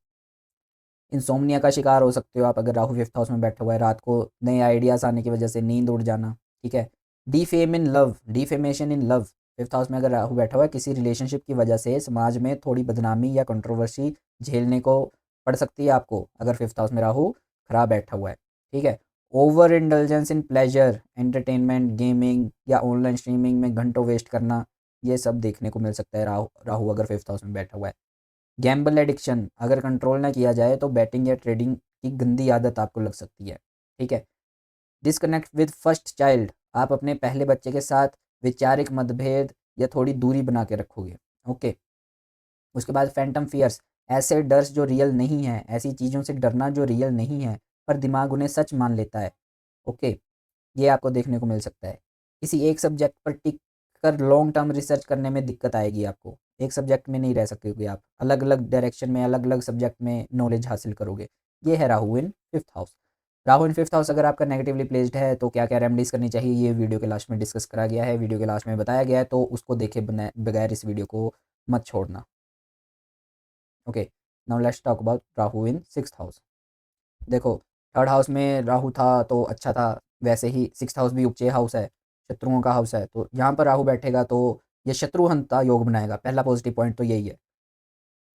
इंसोम्निया का शिकार हो सकते हो आप अगर राहु फिफ्थ हाउस में बैठा हुआ है, रात को नए आइडियाज़ आने की वजह से नींद उड़ जाना, ठीक है। Defame in love, defamation in love, fifth house में अगर राहु बैठा हुआ है, किसी रिलेशनशिप की वजह से समाज में थोड़ी बदनामी या कंट्रोवर्सी झेलने को पड़ सकती है आपको अगर फिफ्थ हाउस में राहु खराब बैठा हुआ है, ठीक है। ओवर इंडल्जेंस इन प्लेजर, एंटरटेनमेंट, गेमिंग या ऑनलाइन स्ट्रीमिंग में घंटों वेस्ट करना, ये सब देखने को मिल सकता है राहु राहु अगर फिफ्थ हाउस में बैठा हुआ है। गैम्बल एडिक्शन, अगर कंट्रोल ना किया जाए तो बैटिंग या ट्रेडिंग की गंदी आदत आपको लग सकती है, ठीक है। डिस्कनेक्ट विद फर्स्ट चाइल्ड, आप अपने पहले बच्चे के साथ वैचारिक मतभेद या थोड़ी दूरी बना के रखोगे। ओके, उसके बाद फैंटम फियर्स, ऐसे डर्स जो रियल नहीं है, ऐसी चीज़ों से डरना जो रियल नहीं है पर दिमाग उन्हें सच मान लेता है। ओके, ये आपको देखने को मिल सकता है। किसी एक सब्जेक्ट पर टिक कर लॉन्ग टर्म रिसर्च करने में दिक्कत आएगी आपको। एक सब्जेक्ट में नहीं रह सकोगे आप, अलग-अलग डायरेक्शन में, अलग-अलग सब्जेक्ट में नॉलेज हासिल करोगे। ये है Rahu in fifth house. Rahu in fifth house अगर आपका नेगेटिवली प्लेस्ड है तो क्या-क्या रेमेडीज़ करनी चाहिए, ये वीडियो के लास्ट में डिस्कस करा गया है, वीडियो के लास्ट में बताया गया है, तो उसको देखे बगैर इस वीडियो को मत छोड़ना। Okay, now let's talk about Rahu in sixth house. देखो, थर्ड हाउस में राहु था तो अच्छा था, वैसे ही सिक्स्थ हाउस भी उपचय हाउस है, शत्रुओं का हाउस है, तो यहाँ पर राहु बैठेगा तो ये शत्रुहंता योग बनाएगा। पहला पॉजिटिव पॉइंट तो यही है।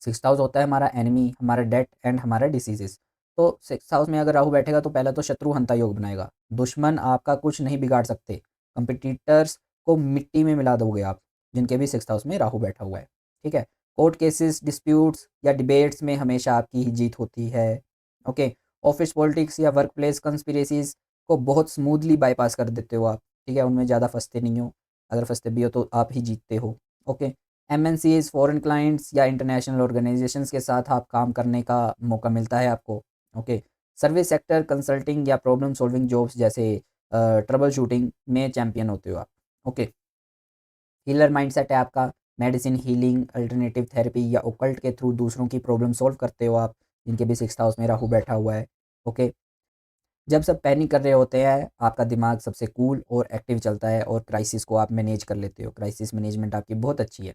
सिक्स्थ हाउस होता है हमारा एनिमी, हमारा डेथ एंड हमारा डिसीजेस। तो सिक्स्थ हाउस में अगर राहु बैठेगा तो पहला तो शत्रुहंता योग बनाएगा, दुश्मन आपका कुछ नहीं बिगाड़ सकते, कंपिटिटर्स को मिट्टी में मिला दोगे आप, जिनके भी सिक्स्थ हाउस में राहु बैठा हुआ है, ठीक है। कोर्ट केसेस, डिस्प्यूट्स या डिबेट्स में हमेशा आपकी ही जीत होती है। ओके, ऑफिस पॉलिटिक्स या वर्क प्लेस कंस्पिरेसीज को बहुत स्मूथली बाईपास कर देते हो आप, ठीक है, उनमें ज़्यादा फंसते नहीं हो, अगर फंसते भी हो तो आप ही जीतते हो। ओके, एमएनसीज, फॉरेन क्लाइंट्स या इंटरनेशनल ऑर्गेनाइजेशंस के साथ आप काम करने का मौका मिलता है आपको। ओके, सर्विस सेक्टर, कंसल्टिंग या प्रॉब्लम सॉल्विंग जॉब्स जैसे ट्रबल शूटिंग में चैंपियन होते हो आप। ओके, हीलर माइंडसेट है आपका, मेडिसिन, हीलिंग, अल्टरनेटिव थेरेपी या ओकल्ट के थ्रू दूसरों की प्रॉब्लम सॉल्व करते हो आप, जिनके भी सिक्स्थ हाउस में राहु बैठा हुआ है। ओके, जब सब पैनिक कर रहे होते हैं आपका दिमाग सबसे कूल और एक्टिव चलता है और क्राइसिस को आप मैनेज कर लेते हो, क्राइसिस मैनेजमेंट आपकी बहुत अच्छी है।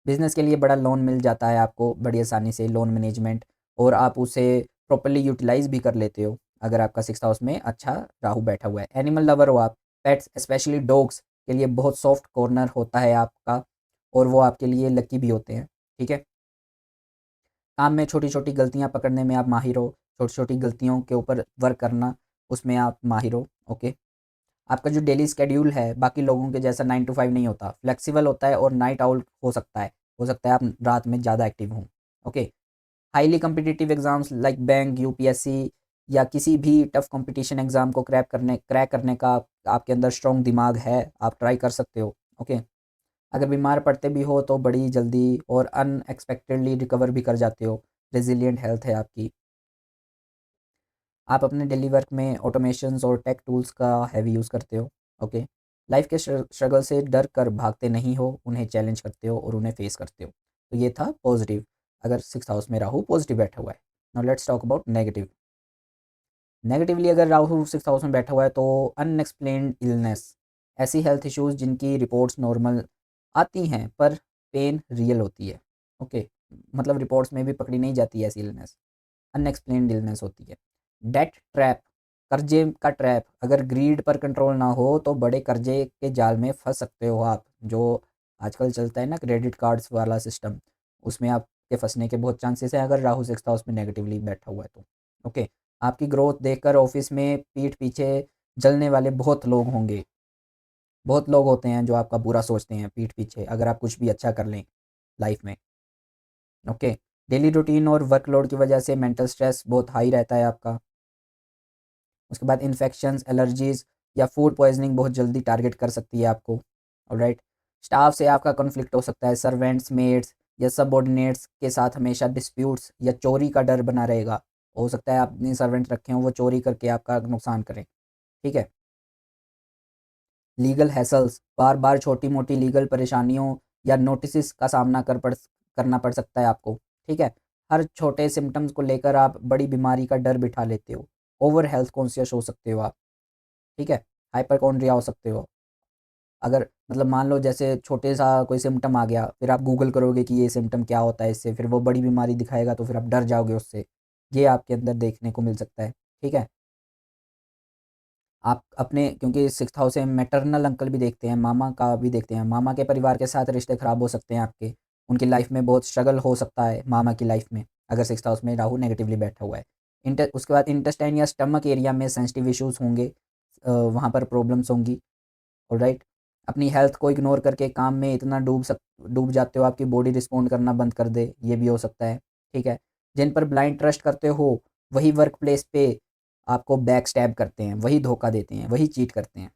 बिजनेस के लिए बड़ा लोन मिल जाता है आपको बड़ी आसानी से, लोन मैनेजमेंट, और आप उसे प्रॉपर्ली यूटिलाइज भी कर लेते हो अगर आपका सिक्स हाउस में अच्छा राहु बैठा हुआ है। एनिमल लवर हो आप, पेट्स स्पेशली डॉग्स के लिए बहुत सॉफ्ट कॉर्नर होता है आपका, और वो आपके लिए लकी भी होते हैं, ठीक है। काम में छोटी-छोटी गलतियाँ पकड़ने में आप माहिर हो, छोटी-छोटी गलतियों के ऊपर वर्क करना, उसमें आप माहिर हो। ओके, आपका जो डेली शेड्यूल है बाकी लोगों के जैसा 9 टू 5 नहीं होता, फ्लेक्सिबल होता है और नाइट आउल हो सकता है आप रात में ज़्यादा एक्टिव हों। Okay, highly competitive exams like bank, UPSC या किसी भी टफ कॉम्पिटिशन एग्ज़ाम को क्रैक करने का आपके अंदर स्ट्रॉन्ग दिमाग है, आप ट्राई कर सकते हो। ओके, अगर बीमार पड़ते भी हो तो बड़ी जल्दी और अनएक्सपेक्टेडली रिकवर भी कर जाते हो, रेज़िलिएंट हेल्थ है आपकी। आप अपने डेली वर्क में ऑटोमेशंस और टेक टूल्स का हैवी यूज़ करते हो। ओके, लाइफ के स्ट्रगल से डर कर भागते नहीं हो, उन्हें चैलेंज करते हो और उन्हें फेस करते हो। तो ये था पॉजिटिव, अगर सिक्स हाउस में राहु पॉजिटिव बैठा हुआ है। Now let's talk about negative. Negatively अगर राहु सिक्स हाउस में बैठा हुआ है तो अनएक्सप्लेन्ड इलनेस, ऐसी हेल्थ इश्यूज जिनकी रिपोर्ट्स नॉर्मल आती हैं पर पेन रियल होती है। ओके, मतलब रिपोर्ट्स में भी पकड़ी नहीं जाती है ऐसी इलनेस, अनएक्सप्लेन्ड इलनेस होती है। डेट ट्रैप, कर्जे का ट्रैप, अगर ग्रीड पर कंट्रोल ना हो तो बड़े कर्जे के जाल में फंस सकते हो आप, जो आजकल चलता है ना क्रेडिट कार्ड्स वाला सिस्टम, उसमें आपके फंसने के बहुत चांसेस हैं अगर राहु सिक्स्थ हाउस में नेगेटिवली बैठा हुआ है तो। ओके, आपकी ग्रोथ देखकर ऑफिस में पीठ पीछे जलने वाले बहुत लोग होंगे, बहुत लोग होते हैं जो आपका बुरा सोचते हैं पीठ पीछे, अगर आप कुछ भी अच्छा कर लें लाइफ में। ओके। डेली रूटीन और वर्कलोड की वजह से मेंटल स्ट्रेस बहुत हाई रहता है आपका। उसके बाद इन्फेक्शंस, एलर्जीज़ या फूड पॉइजनिंग बहुत जल्दी टारगेट कर सकती है आपको। ऑलराइट। स्टाफ से आपका कॉन्फ्लिक्ट हो सकता है, सर्वेंट्स, मेड्स या सबऑर्डिनेट्स के साथ हमेशा डिस्प्यूट्स या चोरी का डर बना रहेगा। हो सकता है आपने सर्वेंट रखे हों, वो चोरी करके आपका नुकसान करें। ठीक है। लीगल हैसल्स, बार बार छोटी मोटी लीगल परेशानियों या नोटिस का सामना करना पड़ सकता है आपको। ठीक है। हर छोटे सिम्टम्स को लेकर आप बड़ी बीमारी का डर बिठा लेते हो। ओवर हेल्थ कॉन्शियस हो सकते हो आप। ठीक है। हाइपरकॉन्ड्रिया हो सकते हो। अगर मतलब मान लो जैसे छोटे सा कोई सिम्टम आ गया, फिर आप गूगल करोगे कि ये सिम्टम क्या होता है, इससे फिर वो बड़ी बीमारी दिखाएगा तो फिर आप डर जाओगे उससे। ये आपके अंदर देखने को मिल सकता है। ठीक है। आप अपने, क्योंकि सिक्स्थ हाउस से मैटरनल अंकल भी देखते हैं, मामा का भी देखते हैं, मामा के परिवार के साथ रिश्ते खराब हो सकते हैं आपके। उनकी लाइफ में बहुत स्ट्रगल हो सकता है मामा की लाइफ में, अगर सिक्स्थ हाउस में राहु नेगेटिवली बैठा हुआ है। उसके बाद इंटेस्टाइन या स्टमक एरिया में सेंसिटिव इश्यूज होंगे, वहाँ पर प्रॉब्लम्स होंगी। ऑलराइट। अपनी हेल्थ को इग्नोर करके काम में इतना डूब जाते हो, आपकी बॉडी रिस्पॉन्ड करना बंद कर दे, ये भी हो सकता है। ठीक है। जिन पर ब्लाइंड ट्रस्ट करते हो, वही वर्क प्लेस पे आपको बैक स्टैब करते हैं, वही धोखा देते हैं, वही चीट करते हैं।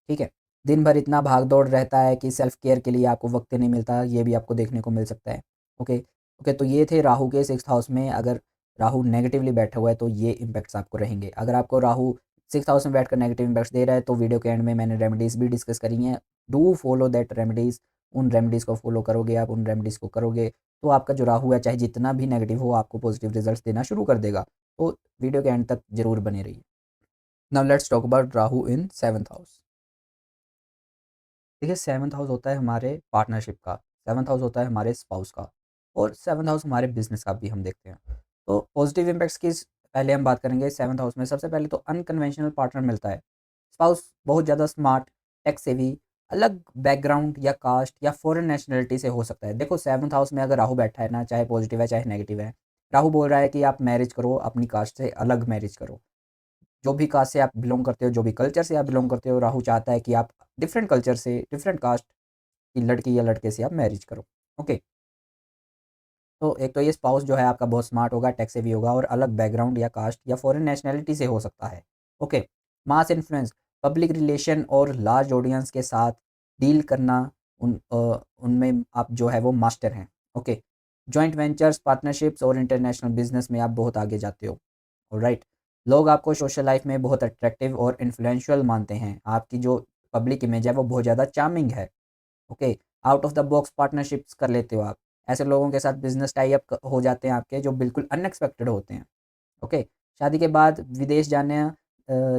ठीक है। दिन भर इतना भाग दौड़ रहता है कि सेल्फ केयर के लिए आपको वक्त नहीं मिलता, ये भी आपको देखने को मिल सकता है। ओके। ओके, तो ये थे राहु के सिक्स्थ हाउस में अगर राहु नेगेटिवली बैठा हुआ है तो ये इम्पैक्ट्स आपको रहेंगे। अगर आपको राहु सिक्स्थ हाउस में बैठकर नेगेटिव इम्पैक्ट्स दे रहा है तो वीडियो के एंड में मैंने रेमेडीज़ भी डिस्कस करी हैं। Do follow that remedies. उन रेमेडीज़ को फॉलो करोगे आप, उन रेमेडीज़ को करोगे तो आपका जो राहु है चाहे जितना भी नेगेटिव हो आपको पॉजिटिव रिजल्ट्स देना शुरू कर देगा। तो वीडियो के एंड तक जरूर बने रहिए। Now let's talk about Rahu in seventh house. देखिए, सेवंथ हाउस होता है हमारे पार्टनरशिप का, सेवंथ हाउस होता है हमारे स्पाउस का, और सेवंथ हाउस हमारे बिजनेस का भी हम देखते हैं। तो पॉजिटिव इम्पैक्ट्स की पहले हम बात करेंगे। सेवंथ हाउस में सबसे पहले तो अनकन्वेंशनल पार्टनर मिलता है। स्पाउस बहुत ज़्यादा स्मार्ट, टेक सेवी, अलग बैकग्राउंड या कास्ट या फॉरेन नेशनलिटी से हो सकता है। देखो, सेवंथ हाउस में अगर राहु बैठा है ना, चाहे पॉजिटिव है चाहे नेगेटिव है, राहु बोल रहा है कि आप मैरिज करो, अपनी कास्ट से अलग मैरिज करो। जो भी कास्ट से आप बिलोंग करते हो, जो भी कल्चर से आप बिलोंग करते हो, राहु चाहता है कि आप डिफरेंट कल्चर से, डिफरेंट कास्ट की लड़की या लड़के से आप मैरिज करो। ओके। तो एक तो ये स्पाउस जो है आपका बहुत स्मार्ट होगा, टेक सेवी होगा और अलग बैकग्राउंड या कास्ट या फॉरेन नेशनैलिटी से हो सकता है। ओके। मास इन्फ्लुएंस, पब्लिक रिलेशन और लार्ज ऑडियंस के साथ डील करना, उनमें आप जो है वो मास्टर हैं। ओके। जॉइंट वेंचर्स, पार्टनरशिप्स और इंटरनेशनल बिजनेस में आप बहुत आगे जाते हो। ऑलराइट। लोग आपको सोशल लाइफ में बहुत अट्रैक्टिव और इन्फ्लुएंशियल मानते हैं। आपकी जो पब्लिक इमेज है वो बहुत ज़्यादा चार्मिंग है। Okay. Out of the box partnerships कर लेते हो आप। ऐसे लोगों के साथ बिजनेस टाई अप हो जाते हैं आपके, जो बिल्कुल अनएक्सपेक्टेड होते हैं। ओके। शादी के बाद विदेश जाने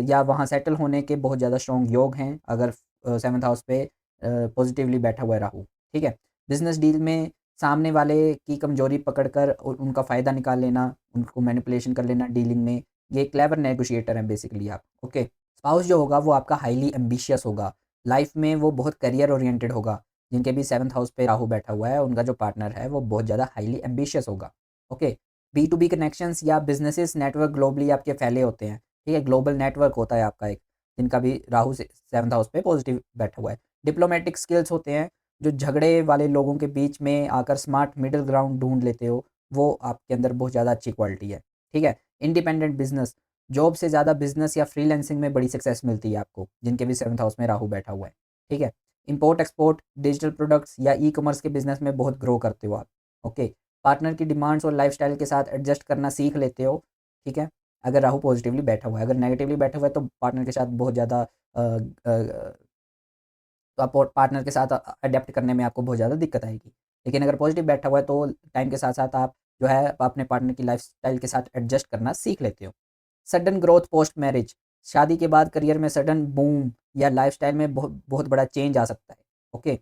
या वहाँ सेटल होने के बहुत ज़्यादा स्ट्रॉन्ग योग हैं अगर सेवन्थ हाउस पे पॉजिटिवली बैठा हुआ है राहु। ठीक है। बिजनेस डील में सामने वाले की कमजोरी पकड़कर उनका फ़ायदा निकाल लेना, उनको मैनिपुलेशन कर लेना डीलिंग में, ये क्लेवर नेगोशिएटर हैं बेसिकली आप। ओके। स्पाउस जो होगा वो आपका हाईली एम्बिशियस होगा, लाइफ में वो बहुत करियर ओरिएंटेड होगा। जिनके भी सेवन्थ हाउस पे राहु बैठा हुआ है उनका जो पार्टनर है वो बहुत ज़्यादा हाईली एम्बिशियस होगा। Okay. B to B connections या बिजनेसेस नेटवर्क ग्लोबली आपके फैले होते हैं। ठीक है। ग्लोबल नेटवर्क होता है आपका एक, जिनका भी राहु से सेवन्थ हाउस पे पॉजिटिव बैठा हुआ है। डिप्लोमेटिक स्किल्स होते हैं, जो झगड़े वाले लोगों के बीच में आकर स्मार्ट मिडल ग्राउंड ढूंढ लेते हो, वो आपके अंदर बहुत ज़्यादा अच्छी क्वालिटी है। ठीक है। इंडिपेंडेंट बिजनेस, जॉब से ज़्यादा बिजनेस या फ्रीलांसिंग में बड़ी सक्सेस मिलती है आपको, जिनके भी सेवन्थ हाउस में राहु बैठा हुआ है। ठीक है। इंपोर्ट एक्सपोर्ट, डिजिटल प्रोडक्ट्स या ई कॉमर्स के बिजनेस में बहुत ग्रो करते हो आप। ओके। पार्टनर की डिमांड्स और लाइफस्टाइल के साथ एडजस्ट करना सीख लेते हो। ठीक है। अगर राहु पॉजिटिवली बैठा हुआ है, अगर नेगेटिवली बैठा हुआ है तो पार्टनर के साथ बहुत ज़्यादा तो आप पार्टनर के साथ अडेप्ट करने में आपको बहुत ज़्यादा दिक्कत आएगी। लेकिन अगर पॉजिटिव बैठा हुआ है तो टाइम के साथ साथ आप जो है अपने पार्टनर की लाइफस्टाइल के साथ एडजस्ट करना सीख लेते हो। सडन ग्रोथ पोस्ट मैरिज, शादी के बाद करियर में सडन बूम या लाइफस्टाइल में बहुत बहुत बड़ा चेंज आ सकता है। ओके।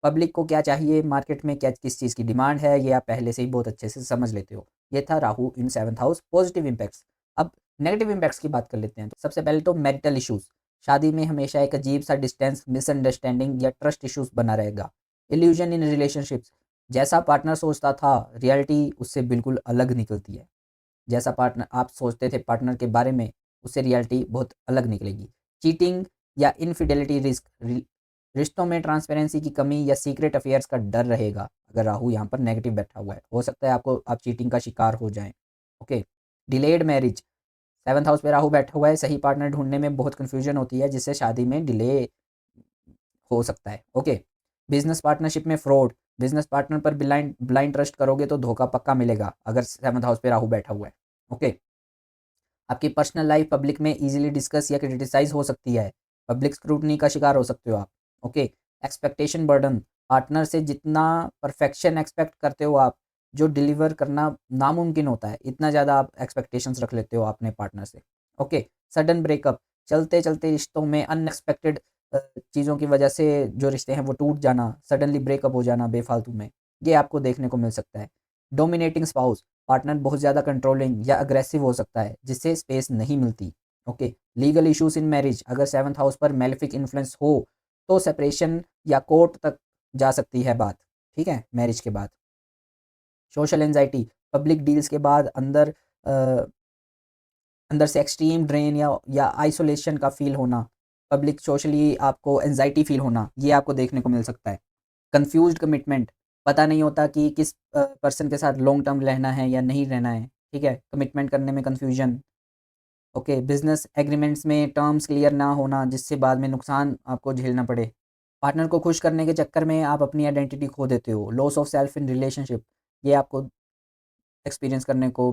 पब्लिक को क्या चाहिए, मार्केट में क्या किस चीज़ की डिमांड है, ये आप पहले से ही बहुत अच्छे से समझ लेते हो। ये था राहु इन सेवंथ हाउस पॉजिटिव इम्पैक्ट्स। अब नेगेटिव इम्पैक्ट्स की बात कर लेते हैं। तो सबसे पहले तो मैरिटल इश्यूज़, शादी में हमेशा एक अजीब सा डिस्टेंस, मिसअंडरस्टैंडिंग या ट्रस्ट इश्यूज़ बना रहेगा। इल्यूजन इन रिलेशनशिप्स, जैसा पार्टनर सोचता था रियलिटी उससे बिल्कुल अलग निकलती है। जैसा पार्टनर आप सोचते थे पार्टनर के बारे में, उससे रियलिटी बहुत अलग निकलेगी। चीटिंग या इनफिडेलिटी रिस्क, रिश्तों में ट्रांसपेरेंसी की कमी या सीक्रेट अफेयर्स का डर रहेगा अगर राहु यहाँ पर नेगेटिव बैठा हुआ है। हो सकता है आपको आप चीटिंग का शिकार हो जाएं। Okay. Delayed marriage, seventh house पे राहु बैठा हुआ है, सही पार्टनर ढूंढने में बहुत कन्फ्यूजन होती है जिससे शादी में डिले हो सकता है। ओके। बिजनेस पार्टनरशिप में फ्रॉड, बिजनेस पार्टनर पर ब्लाइंड ब्लाइंड ट्रस्ट करोगे तो धोखा पक्का मिलेगा अगर सेवंथ हाउस पे राहु बैठा हुआ है। ओके। आपकी पर्सनल लाइफ पब्लिक में इजीली डिस्कस या क्रिटिसाइज हो सकती है, पब्लिक स्क्रूटनी का शिकार हो सकते हो आप। ओके। एक्सपेक्टेशन बर्डन, पार्टनर से जितना परफेक्शन एक्सपेक्ट करते हो आप, जो डिलीवर करना नामुमकिन होता है, इतना ज़्यादा आप एक्सपेक्टेशंस रख लेते हो अपने पार्टनर से। ओके। सडन ब्रेकअप, चलते चलते रिश्तों में अनएक्सपेक्टेड चीज़ों की वजह से जो रिश्ते हैं वो टूट जाना, सडनली ब्रेकअप हो जाना बेफालतू में, ये आपको देखने को मिल सकता है। डोमिनेटिंग स्पाउस, पार्टनर बहुत ज़्यादा कंट्रोलिंग या अग्रेसिव हो सकता है जिससे स्पेस नहीं मिलती। Okay. Legal issues in marriage, अगर सेवंथ हाउस पर मेलेफिक इन्फ्लुएंस हो तो सेपरेशन या कोर्ट तक जा सकती है बात, ठीक है, मैरिज के बाद। सोशल एंजाइटी, पब्लिक डील्स के बाद अ, अंदर से एक्सट्रीम ड्रेन या आइसोलेशन का फील होना, पब्लिक सोशली आपको एंजाइटी फील होना, ये आपको देखने को मिल सकता है। कंफ्यूज्ड कमिटमेंट, पता नहीं होता कि किस पर्सन के साथ लॉन्ग टर्म रहना है या नहीं रहना है, ठीक है, कमिटमेंट करने में कन्फ्यूजन। ओके। बिजनेस एग्रीमेंट्स में टर्म्स क्लियर ना होना जिससे बाद में नुकसान आपको झेलना पड़े। पार्टनर को खुश करने के चक्कर में आप अपनी आइडेंटिटी खो देते हो। Loss of self in relationship, ये आपको एक्सपीरियंस करने को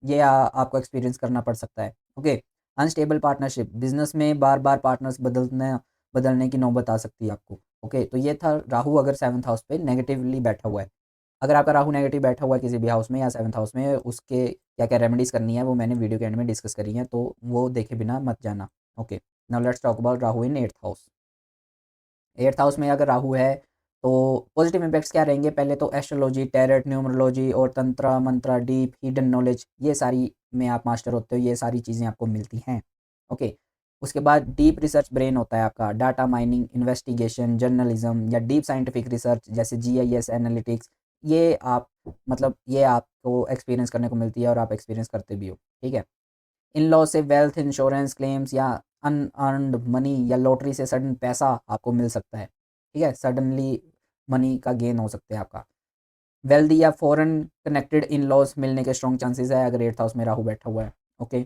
आपको एक्सपीरियंस करना पड़ सकता है। ओके। अनस्टेबल पार्टनरशिप, बिजनेस में बार बार पार्टनर्स बदलने की नौबत आ सकती है आपको। ओके। तो ये था राहु अगर सेवन्थ हाउस पे नेगेटिवली बैठा हुआ है। अगर आपका राहु नेगेटिव बैठा हुआ है किसी भी हाउस में या सेवन्थ हाउस में, उसके क्या क्या रेमेडीज करनी है वो मैंने वीडियो के एंड में डिस्कस करी है, तो वो देखे बिना मत जाना। Okay. Now let's talk about Rahu in eighth house. Eighth house में अगर राहु है तो पॉजिटिव इम्पैक्ट्स क्या रहेंगे? पहले तो एस्ट्रोलॉजी, टैरेट, न्यूमरोलॉजी और तंत्र मंत्र, डीप हिडन नॉलेज, ये सारी में आप मास्टर होते हो, ये सारी चीज़ें आपको मिलती हैं। ओके। उसके बाद डीप रिसर्च ब्रेन होता है आपका, डाटा माइनिंग, इन्वेस्टिगेशन, जर्नलिज्म या डीप साइंटिफिक रिसर्च जैसे जीआईएस एनालिटिक्स, ये आप मतलब ये आपको एक्सपीरियंस करने को मिलती है और आप एक्सपीरियंस करते भी हो, ठीक है। इन लॉ से वेल्थ इंश्योरेंस क्लेम्स या अनअर्न्ड मनी या लॉटरी से सडन पैसा आपको मिल सकता है, ठीक है, सडनली मनी का गेन हो सकता है आपका। वेल्दी या फॉरेन कनेक्टेड इन लॉज मिलने के स्ट्रॉन्ग चांसेस है अगर एट्थ हाउस में राहु बैठा हुआ है। ओके।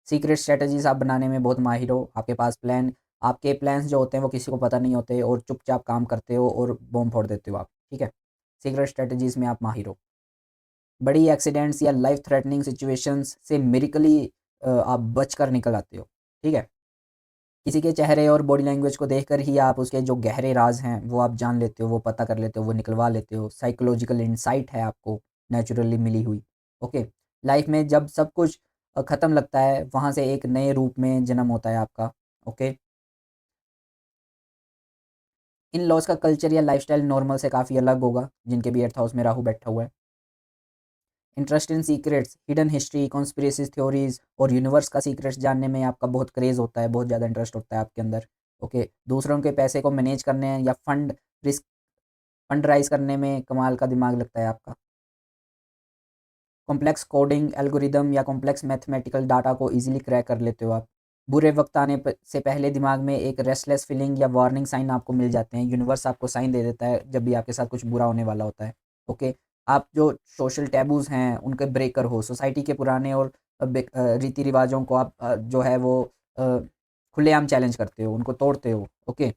सीक्रेट स्ट्रेटजीज आप बनाने में बहुत माहिर हो, आपके पास आपके प्लान्स जो होते हैं वो किसी को पता नहीं होते और चुपचाप काम करते हो और बॉम्ब फोड़ देते हो आप, ठीक है। सीक्रेट स्ट्रेटजीज में आप माहिर हो। बड़ी एक्सीडेंट्स या लाइफ थ्रेटनिंग सिचुएशंस से मिरेकली आप बच कर निकल आते हो, ठीक है। किसी के चेहरे और बॉडी लैंग्वेज को देखकर ही आप उसके जो गहरे राज हैं वो आप जान लेते हो, वो पता कर लेते हो, वो निकलवा लेते हो। साइकोलॉजिकल इंसाइट है आपको नेचुरली मिली हुई। ओके। लाइफ में जब सब कुछ ख़त्म लगता है वहाँ से एक नए रूप में जन्म होता है आपका। ओके। इन लॉज का कल्चर या लाइफस्टाइल नॉर्मल से काफ़ी अलग होगा जिनके भी एट्थ हाउस में राहु बैठा हुआ है। Interest in secrets, hidden history, conspiracy theories और यूनिवर्स का सीक्रेट्स जानने में आपका बहुत क्रेज़ होता है, बहुत ज़्यादा इंटरेस्ट होता है आपके अंदर। ओके। दूसरों के पैसे को मैनेज करने या फंड राइज करने में कमाल का दिमाग लगता है आपका। कॉम्प्लेक्स कोडिंग एल्गोरिदम या कॉम्प्लेक्स मैथमेटिकल डाटा को इजीली क्रैक कर लेते हो आप। बुरे वक्त से पहले दिमाग में एक रेस्टलेस फीलिंग या वार्निंग साइन आपको मिल जाते हैं, यूनिवर्स आपको साइन दे देता है जब भी आपके साथ कुछ बुरा होने वाला होता है। ओके। आप जो सोशल टैबूज हैं उनके ब्रेकर हो, सोसाइटी के पुराने और रीति रिवाजों को आप जो है वो अ, खुलेआम चैलेंज करते हो, उनको तोड़ते हो। ओके।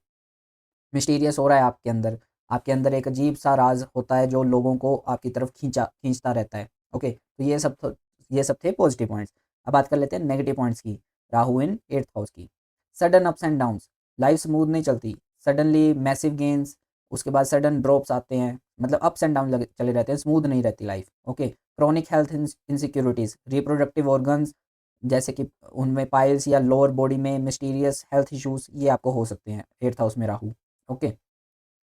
मिस्टीरियस हो रहा है आपके अंदर एक अजीब सा राज होता है जो लोगों को आपकी तरफ खींचता रहता है। ओके। तो ये सब थे पॉजिटिव पॉइंट्स। अब बात कर लेते हैं नेगेटिव पॉइंट्स की, राहु इन एट्थ हाउस की। Sudden ups and downs, life smooth नहीं चलती, सडनली मैसिव गेन्स, उसके बाद सडन ड्रॉप्स आते हैं, मतलब अप्स एंड डाउन चले रहते हैं, स्मूथ नहीं रहती life. Okay. Chronic health insecurities, reproductive organs जैसे कि उनमें पाइल्स या लोअर बॉडी में मिस्टीरियस हेल्थ इश्यूज ये आपको हो सकते हैं एट्थ हाउस में राहु। ओके।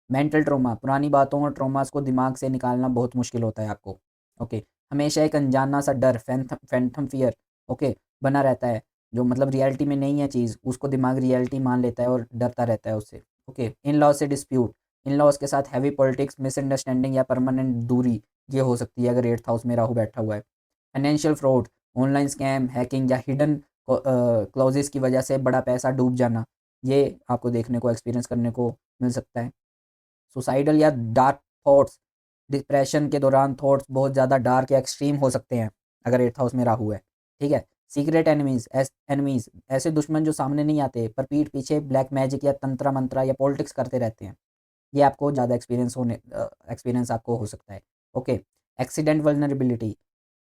मेंटल ट्रॉमा, पुरानी बातों और ट्रॉमास को दिमाग से निकालना बहुत मुश्किल होता है आपको। ओके। हमेशा एक अनजाना सा डर, फैंथम फियर, ओके, बना रहता है, जो मतलब रियलिटी में नहीं है चीज़, उसको दिमाग रियलिटी मान लेता है और डरता रहता है उससे। ओके। इन लॉज से डिस्प्यूट, इन लॉज के साथ हैवी पॉलिटिक्स, मिसअंडरस्टैंडिंग या परमानेंट दूरी ये हो सकती है अगर एट्थ हाउस में राहु बैठा हुआ है। Financial fraud, online scam, hacking या हिडन क्लॉजेस की वजह से बड़ा पैसा डूब जाना, ये आपको देखने को, एक्सपीरियंस करने को मिल सकता है। सुसाइडल या डार्क थॉट्स, डिप्रेशन के दौरान थॉट्स बहुत ज़्यादा डार्क या एक्सट्रीम हो सकते हैं अगर 8th हाउस में राहु है, ठीक है। सीक्रेट एनिमीज, ऐसे दुश्मन जो सामने नहीं आते पर पीठ पीछे ब्लैक मैजिक या तंत्र मंत्र या पॉलिटिक्स करते रहते हैं, ये आपको ज़्यादा एक्सपीरियंस आपको हो सकता है। ओके। एक्सीडेंट वल्नरेबिलिटी,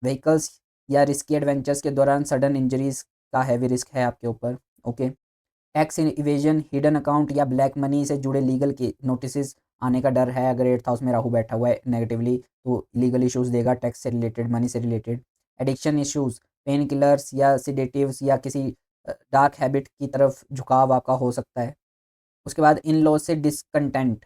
व्हीकल्स या रिस्की एडवेंचर्स के दौरान सडन इंजरीज का हैवी रिस्क है आपके ऊपर। Okay. Tax evasion, hidden account या ब्लैक मनी से जुड़े लीगल के नोटिस आने का डर है अगर 8th हाउस में राहु बैठा हुआ है नेगेटिवली, तो लीगल इश्यूज देगा टैक्स से रिलेटेड, मनी से related. Addiction issues, pain killers या सिडेटिव्स या किसी डार्क हैबिट की तरफ झुकाव आपका हो सकता है। उसके बाद इन लॉज से डिसकंटेंट,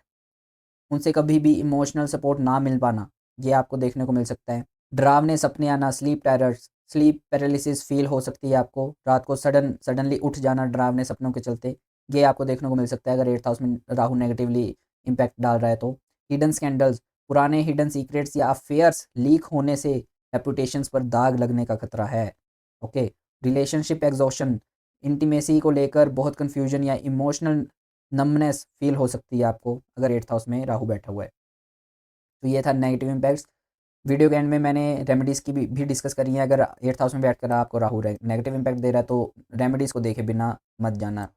उनसे कभी भी इमोशनल सपोर्ट ना मिल पाना, ये आपको देखने को मिल सकता है। डरावने सपने आना, स्लीप पैरालिसिस फील हो सकती है आपको, रात को सडनली उठ जाना डरावने सपनों के चलते, ये आपको देखने को मिल सकता है अगर 8th हाउस में राहु नेगेटिवली इम्पैक्ट डाल रहा है तो। हिडन स्कैंडल्स, पुराने हिडन सीक्रेट्स या अफेयर्स लीक होने से रेपुटेशंस पर दाग लगने का खतरा है। ओके। रिलेशनशिप एग्जॉशन, इंटीमेसी को लेकर बहुत कन्फ्यूजन या इमोशनल नमनेस फील हो सकती है आपको अगर 8th हाउस में राहु बैठा हुआ है। तो ये था नेगेटिव इम्पैक्ट्स। वीडियो के एंड में मैंने रेमेडीज़ की भी डिस्कस करी है। अगर 8th हाउस में बैठकर आपको राहु नेगेटिव इम्पैक्ट दे रहा है तो रेमेडीज़ को देखे बिना मत जाना।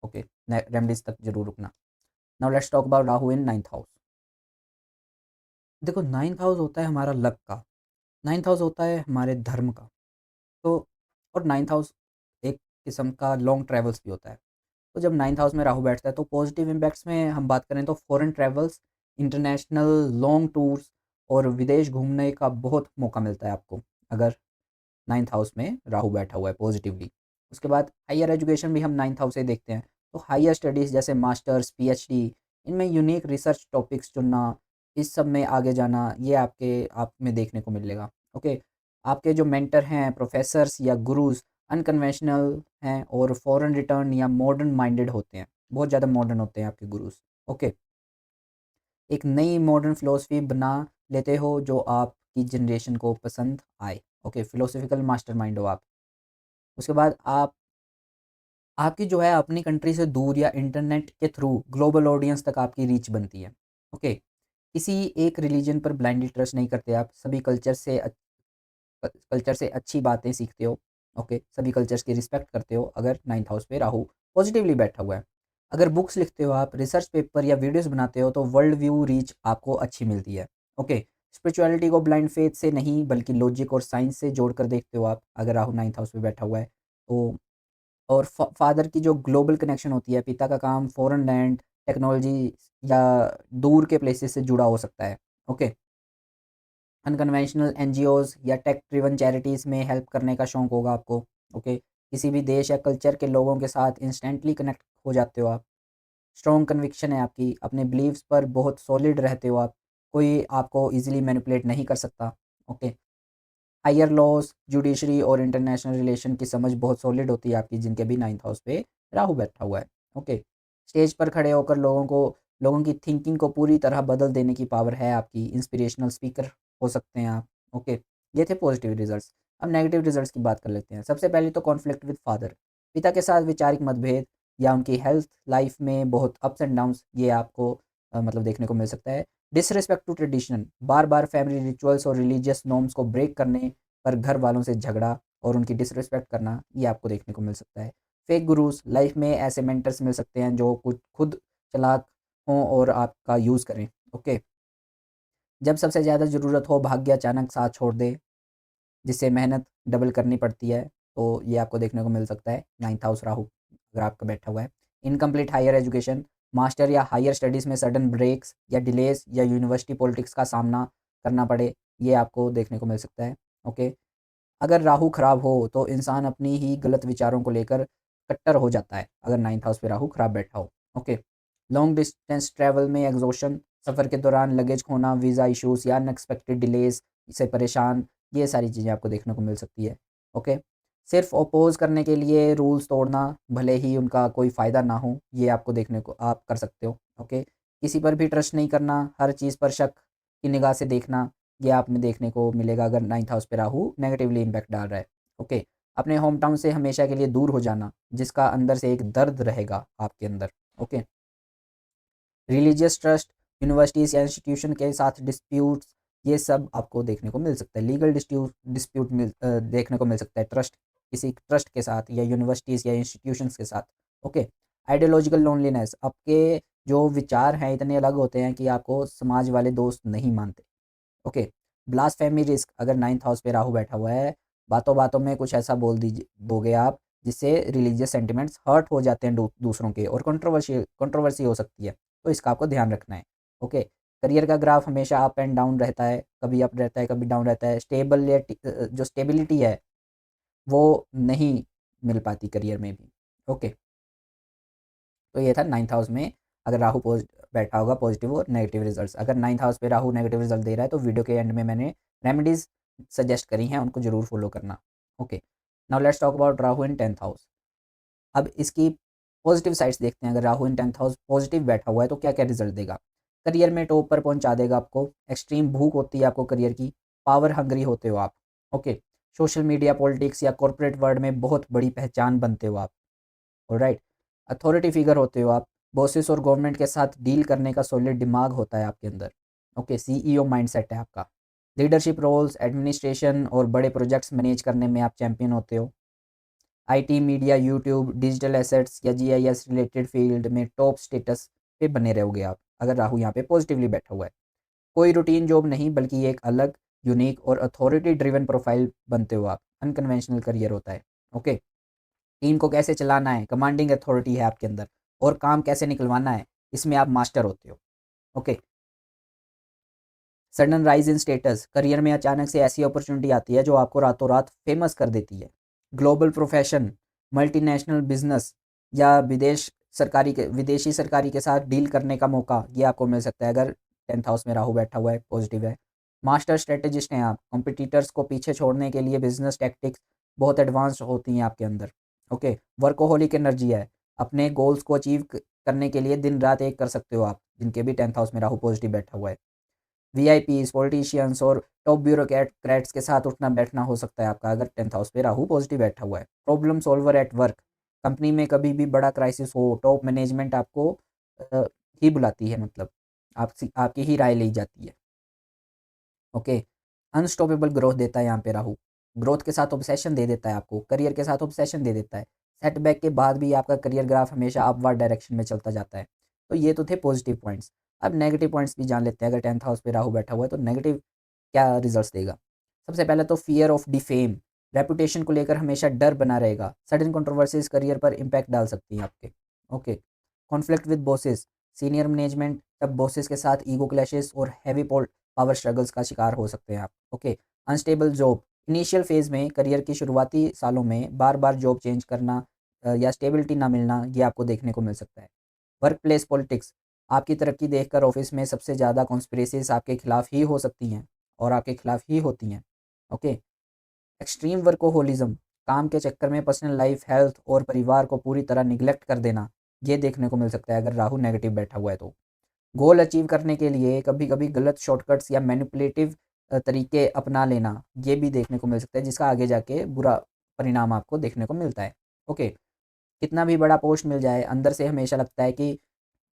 ओके, रेमेडीज़ तक जरूर रुकना। Now let's talk about Rahu in 9th house. देखो, 9th हाउस होता है हमारा लक का, 9th हाउस होता है हमारे धर्म का। तो और 9th हाउस एक किस्म का लॉन्ग ट्रैवल्स भी होता है। तो जब 9th हाउस में राहु बैठता है तो पॉजिटिव इम्पैक्ट्स में हम बात करें तो foreign travels, international long tours और विदेश घूमने का बहुत मौका मिलता है आपको अगर 9th हाउस में राहु बैठा हुआ है पॉजिटिवली। उसके बाद हायर एजुकेशन भी हम 9th हाउस से देखते हैं। तो हायर स्टडीज़ जैसे मास्टर्स, पीएचडी, इनमें यूनिक रिसर्च टॉपिक्स चुनना, इस सब में आगे जाना, ये आप में देखने को मिलेगा। ओके। आपके जो मेंटर हैं, प्रोफेसर्स या गुरुज अनकन्वेंशनल हैं और फॉरेन रिटर्न या मॉडर्न माइंडेड होते हैं, बहुत ज़्यादा मॉडर्न होते हैं आपके गुरुज। ओके। एक नई मॉडर्न फ़िलॉसफ़ी बना लेते हो जो आपकी जनरेशन को पसंद आए। ओके, फ़िलॉसॉफ़िकल मास्टरमाइंड हो आप। उसके बाद आपकी जो है अपनी कंट्री से दूर या इंटरनेट के थ्रू ग्लोबल ऑडियंस तक आपकी रीच बनती है। ओके। किसी एक रिलीजन पर ब्लाइंडली ट्रस्ट नहीं करते आप, सभी कल्चर से अच्छी बातें सीखते हो। ओके, सभी कल्चर्स की रिस्पेक्ट करते हो अगर 9th हाउस पे राहु पॉजिटिवली बैठा हुआ है। अगर बुक्स लिखते हो आप, रिसर्च पेपर या वीडियोस बनाते हो तो वर्ल्ड व्यू रीच आपको अच्छी मिलती है। ओके। स्पिरिचुअलिटी को ब्लाइंड फेथ से नहीं बल्कि लॉजिक और साइंस से जोड़कर देखते हो आप अगर राहु 9th हाउस पे बैठा हुआ है तो। और फादर की जो ग्लोबल कनेक्शन होती है, पिता का काम फॉरेन लैंड, टेक्नोलॉजी या दूर के प्लेसेस से जुड़ा हो सकता है। ओके। अनकन्वेंशनल एनजीओज़ या टेक ड्रिवन चैरिटीज़ में हेल्प करने का शौक होगा आपको। ओके। किसी भी देश या कल्चर के लोगों के साथ इंस्टेंटली कनेक्ट हो जाते हो आप। स्ट्रॉन्ग कन्विक्शन है आपकी, अपने बिलीव्स पर बहुत सॉलिड रहते हो आप, कोई आपको ईजिली मैनिपुलेट नहीं कर सकता। ओके। हायर लॉज, जुडिशरी और इंटरनेशनल रिलेशन की समझ बहुत सॉलिड होती है आपकी जिनके भी 9th हाउस पे राहु बैठा हुआ है। ओके। स्टेज पर खड़े होकर लोगों की थिंकिंग को पूरी तरह बदल देने की पावर है आपकी, इंस्पिरेशनल स्पीकर हो सकते हैं आप। ओके। ये थे पॉजिटिव रिजल्ट्स। अब नेगेटिव रिजल्ट्स की बात कर लेते हैं। सबसे पहले तो कॉन्फ्लिक्ट विद फादर, पिता के साथ वैचारिक मतभेद या उनकी हेल्थ लाइफ में बहुत अप्स एंड डाउन्स, ये आपको मतलब देखने को मिल सकता है। डिसरिस्पेक्ट टू ट्रेडिशन, बार बार फैमिली रिचुअल्स और रिलीजियस नॉर्म्स को ब्रेक करने पर घर वालों से झगड़ा और उनकी डिसरिस्पेक्ट करना, ये आपको देखने को मिल सकता है। फेक गुरुज, लाइफ में ऐसे मेंटर्स मिल सकते हैं जो कुछ खुद चालाक हों और आपका यूज़ करें। ओके। जब सबसे ज़्यादा ज़रूरत हो भाग्य अचानक साथ छोड़ दे, जिससे मेहनत डबल करनी पड़ती है, तो ये आपको देखने को मिल सकता है 9th हाउस राहु अगर आपका बैठा हुआ है। इनकम्प्लीट हायर एजुकेशन, मास्टर या हायर स्टडीज़ में सडन ब्रेक्स या डिलेस या यूनिवर्सिटी पॉलिटिक्स का सामना करना पड़े, ये आपको देखने को मिल सकता है। ओके। अगर राहु खराब हो तो इंसान अपनी ही गलत विचारों को लेकर कट्टर हो जाता है अगर 9th हाउस पे राहु खराब बैठा हो। ओके। लॉन्ग डिस्टेंस ट्रैवल में एग्जॉशन, सफ़र के दौरान लगेज खोना, वीज़ा इश्यूज या अनएक्सपेक्टेड डिलेज से परेशान, ये सारी चीज़ें आपको देखने को मिल सकती है। ओके। सिर्फ अपोज करने के लिए रूल्स तोड़ना, भले ही उनका कोई फ़ायदा ना हो, ये आपको देखने को आप कर सकते हो। ओके। किसी पर भी ट्रस्ट नहीं करना, हर चीज़ पर शक की निगाह से देखना, ये आप में देखने को मिलेगा अगर 9th हाउस पे राहु नेगेटिवली इम्पैक्ट डाल रहा है। ओके। अपने होम टाउन से हमेशा के लिए दूर हो जाना, जिसका अंदर से एक दर्द रहेगा आपके अंदर। ओके, रिलीजियस ट्रस्ट, यूनिवर्सिटीज़ या इंस्टीट्यूशन के साथ डिस्प्यूट्स, ये सब आपको देखने को मिल सकता है। लीगल डिस्प्यूट डिस्प्यूट देखने को मिल सकता है ट्रस्ट, किसी ट्रस्ट के साथ या यूनिवर्सिटीज़ या इंस्टीट्यूशंस के साथ। ओके, आइडियोलॉजिकल लोनलीनेस, आपके जो विचार हैं इतने अलग होते हैं कि आपको समाज वाले दोस्त नहीं मानते। ओके, ब्लास्फेमी रिस्क, अगर नाइन्थ हाउस पे राहु बैठा हुआ है, बातों बातों में कुछ ऐसा बोल दीजिए दोगे आप जिससे रिलीजियस सेंटिमेंट्स हर्ट हो जाते हैं दूसरों के, और कंट्रोवर्सी हो सकती है, तो इसका आपको ध्यान रखना है। ओके, करियर का ग्राफ हमेशा अप एंड डाउन रहता है, कभी अप रहता है कभी डाउन रहता है। जो स्टेबिलिटी है वो नहीं मिल पाती करियर में भी। ओके, तो ये था नाइन्थ हाउस में अगर राहु बैठा होगा पॉजिटिव और नेगेटिव रिजल्ट्स। अगर नाइन्थ हाउस पे राहु नेगेटिव रिजल्ट दे रहा है तो वीडियो के एंड में मैंने रेमेडीज सजेस्ट करी हैं, उनको जरूर फॉलो करना। Okay, now let's talk about Rahu in tenth house. अब इसकी पॉजिटिव साइड्स देखते हैं। अगर Rahu in tenth house positive बैठा हुआ है तो क्या क्या रिजल्ट देगा। करियर में टॉप पर पहुंचा देगा आपको, एक्सट्रीम भूख होती है आपको करियर की, पावर हंग्री होते हो आप। ओके, सोशल मीडिया, पॉलिटिक्स या कॉर्पोरेट वर्ल्ड में बहुत बड़ी पहचान बनते हो आप। ऑलराइट, अथॉरिटी फिगर होते हो आप, बॉसेस और गवर्नमेंट के साथ डील करने का सॉलिड दिमाग होता है आपके अंदर। ओके, सीईओ माइंडसेट है आपका। लीडरशिप रोल्स, एडमिनिस्ट्रेशन और बड़े प्रोजेक्ट्स मैनेज करने में आप चैंपियन होते हो। IT, media, YouTube, digital assets या जीआईएस रिलेटेड फील्ड में टॉप स्टेटस पे बने रहोगे आप, अगर राहु यहाँ पे पॉजिटिवली बैठा हुआ है। कोई रूटीन जॉब नहीं, बल्कि एक अलग, यूनिक और अथॉरिटी ड्रिवन प्रोफाइल बनते हो आप। अनकन्वेंशनल करियर होता है। ओके, टीम को कैसे चलाना है, कमांडिंग अथॉरिटी है आपके अंदर, और काम कैसे निकलवाना है, इसमें आप मास्टर होते हो। Okay, sudden rise in status, career में अचानक से ऐसी अपॉर्चुनिटी आती है जो आपको रातों रात फेमस कर देती है। ग्लोबल प्रोफेशन, मल्टीनेशनल बिजनेस या विदेशी सरकारी के साथ डील करने का मौका, ये आपको मिल सकता है अगर टेंथ हाउस में राहु बैठा हुआ है, पॉजिटिव है। मास्टर स्ट्रेटेजिस्ट हैं आप, कॉम्पिटिटर्स को पीछे छोड़ने के लिए बिजनेस टैक्टिक्स बहुत एडवांस होती हैं आपके अंदर। ओके, वर्कोहोलिक एनर्जी है, अपने गोल्स को अचीव करने के लिए दिन रात एक कर सकते हो आप, जिनके भी टेंथ हाउस में राहु पॉजिटिव बैठा हुआ है। वीआईपीज, पॉलिटिशियंस और टॉप ब्यूरोक्रेट्स के साथ उठना बैठना हो सकता है आपका, अगर टेंथ हाउस पे राहु पॉजिटिव बैठा हुआ है। Problem solver at work, company में कभी भी बड़ा क्राइसिस हो, टॉप मैनेजमेंट आपको अ, ही बुलाती है, मतलब आपकी ही राय ली जाती है। ओके, अनस्टॉपेबल ग्रोथ देता है यहाँ पे राहु, ग्रोथ के साथ ऑब्सेशन दे देता है आपको, करियर के साथ ऑब्सेशन दे देता है। सेटबैक के बाद भी आपका करियर ग्राफ हमेशा अपवर्ड डायरेक्शन में चलता जाता है। तो ये तो थे पॉजिटिव पॉइंट्स। अब नेगेटिव पॉइंट्स भी जान लेते हैं। अगर टेंथ हाउस पे राहु बैठा हुआ है तो नेगेटिव क्या रिजल्ट्स देगा। सबसे पहले तो फियर ऑफ डिफेम, रेपुटेशन को लेकर हमेशा डर बना रहेगा। सडन कंट्रोवर्सीज करियर पर इम्पैक्ट डाल सकती हैं आपके। Okay, conflict with bosses, senior management तब बॉसेस के साथ ईगो क्लैशेस और हैवी पावर स्ट्रगल्स का शिकार हो सकते हैं आप। Okay, unstable job, initial phase में करियर की शुरुआती सालों में बार बार जॉब चेंज करना या स्टेबिलिटी ना मिलना, ये आपको देखने को मिल सकता है। वर्क प्लेस पॉलिटिक्स, आपकी तरक्की देखकर ऑफिस में सबसे ज़्यादा कॉन्स्पिरेसीज आपके खिलाफ ही हो सकती हैं और आपके खिलाफ ही होती हैं। ओके, एक्सट्रीम वर्कोहोलिज्म, काम के चक्कर में पर्सनल लाइफ, हेल्थ और परिवार को पूरी तरह निगलेक्ट कर देना, ये देखने को मिल सकता है अगर राहु नेगेटिव बैठा हुआ है तो। गोल अचीव करने के लिए कभी कभी गलत शॉर्टकट्स या मैनिपुलेटिव तरीके अपना लेना, ये भी देखने को मिल सकता है, जिसका आगे जाके बुरा परिणाम आपको देखने को मिलता है। ओके, कितना भी बड़ा पोस्ट मिल जाए, अंदर से हमेशा लगता है कि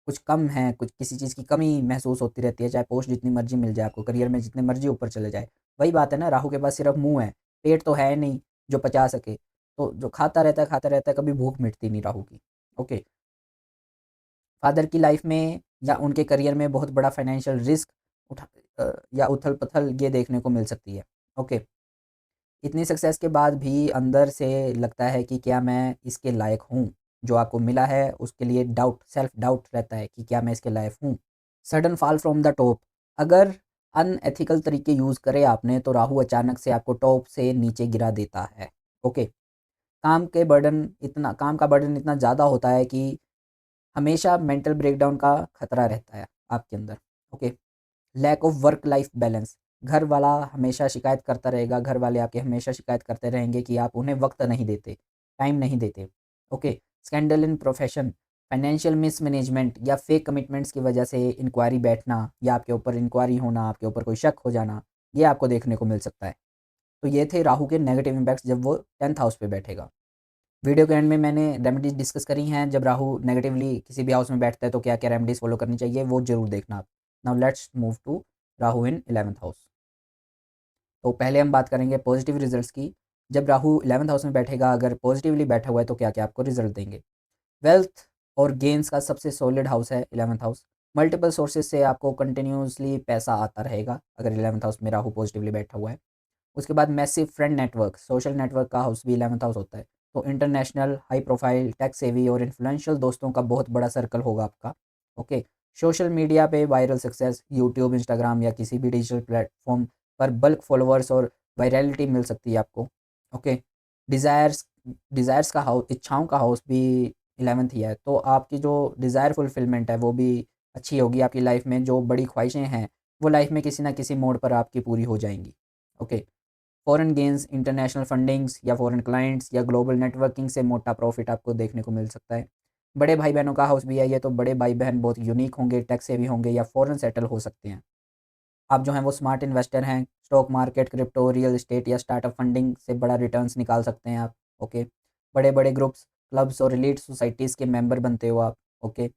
कुछ कम है, कुछ किसी चीज़ की कमी महसूस होती रहती है, चाहे पोस्ट जितनी मर्जी मिल जाए आपको, करियर में जितने मर्जी ऊपर चले जाए। वही बात है ना, राहु के पास सिर्फ मुंह है, पेट तो है नहीं जो पचा सके। तो जो खाता रहता है, कभी भूख मिटती नहीं राहु की। ओके, फादर की लाइफ में या उनके करियर में बहुत बड़ा फाइनेंशियल रिस्क उठा या उथल पथल ये देखने को मिल सकती है। ओके, इतनी सक्सेस के बाद भी अंदर से लगता है कि क्या मैं इसके लायक हूँ, जो आपको मिला है उसके लिए डाउट, सेल्फ डाउट रहता है कि क्या मैं इसके लायक हूँ। Sudden fall from the top, अगर अनएथिकल तरीके यूज़ करे आपने तो राहु अचानक से आपको टॉप से नीचे गिरा देता है। ओके, काम का बर्डन इतना ज़्यादा होता है कि हमेशा मेंटल ब्रेकडाउन का खतरा रहता है आपके अंदर। Okay, lack of work life balance, घर वाला हमेशा शिकायत करता रहेगा, घर वाले आपके हमेशा शिकायत करते रहेंगे कि आप उन्हें वक्त नहीं देते, टाइम नहीं देते। ओके, स्कैंडल इन प्रोफेशन, फाइनेंशियल मिसमैनेजमेंट या फेक कमिटमेंट्स की वजह से इंक्वायरी बैठना या आपके ऊपर इंक्वायरी होना, आपके ऊपर कोई शक हो जाना, ये आपको देखने को मिल सकता है। तो ये थे राहु के नेगेटिव इम्पैक्ट्स जब वो 10th हाउस पे बैठेगा। वीडियो के एंड में मैंने रेमेडीज डिस्कस करी हैं, जब राहु नेगेटिवली किसी भी हाउस में बैठता है तो क्या क्या रेमेडीज फॉलो करनी चाहिए, वो जरूर देखना आप। Now let's move to Rahu in 11th house. तो पहले हम बात करेंगे पॉजिटिव रिजल्ट्स की। जब राहु 11th हाउस में बैठेगा, अगर पॉजिटिवली बैठा हुआ है तो क्या क्या आपको रिजल्ट देंगे। वेल्थ और गेन्स का सबसे सॉलिड हाउस है 11th हाउस। मल्टीपल सोर्सेज से आपको कंटिन्यूसली पैसा आता रहेगा अगर 11th हाउस में राहु पॉजिटिवली बैठा हुआ है। उसके बाद massive friend network, social network का हाउस भी 11th हाउस होता है। तो international, high profile, tech savvy और इन्फ्लुएंशियल दोस्तों का बहुत बड़ा सर्कल होगा आपका। ओके। सोशल मीडिया पे वायरल सक्सेस, यूट्यूब, इंस्टाग्राम या किसी भी डिजिटल प्लेटफॉर्म पर बल्क फॉलोअर्स और वायरलिटी मिल सकती है आपको। ओके। डिज़ायर्स, डिज़ायर्स का हाउस, इच्छाओं का हाउस भी 11th ही है, तो आपकी जो डिज़ायर फुलफिलमेंट है वो भी अच्छी होगी आपकी लाइफ में। जो बड़ी ख्वाहिशें हैं वो लाइफ में किसी ना किसी मोड़ पर आपकी पूरी हो जाएंगी। Okay. Foreign gains, international fundings या फॉरेन क्लाइंट्स या ग्लोबल नेटवर्किंग से मोटा प्रॉफिट आपको देखने को मिल सकता है। बड़े भाई बहनों का हाउस भी है ये, तो बड़े भाई बहन बहुत यूनिक होंगे, टैक्स सेवी होंगे या फॉरेन सेटल हो सकते हैं। आप जो हैं वो स्मार्ट इन्वेस्टर हैं, stock market, crypto, real estate या स्टार्टअप फंडिंग से बड़ा रिटर्न्स निकाल सकते हैं आप। ओके। बड़े बड़े ग्रुप्स, क्लब्स और एलीट सोसाइटीज़ के मेंबर बनते हो आप। ओके।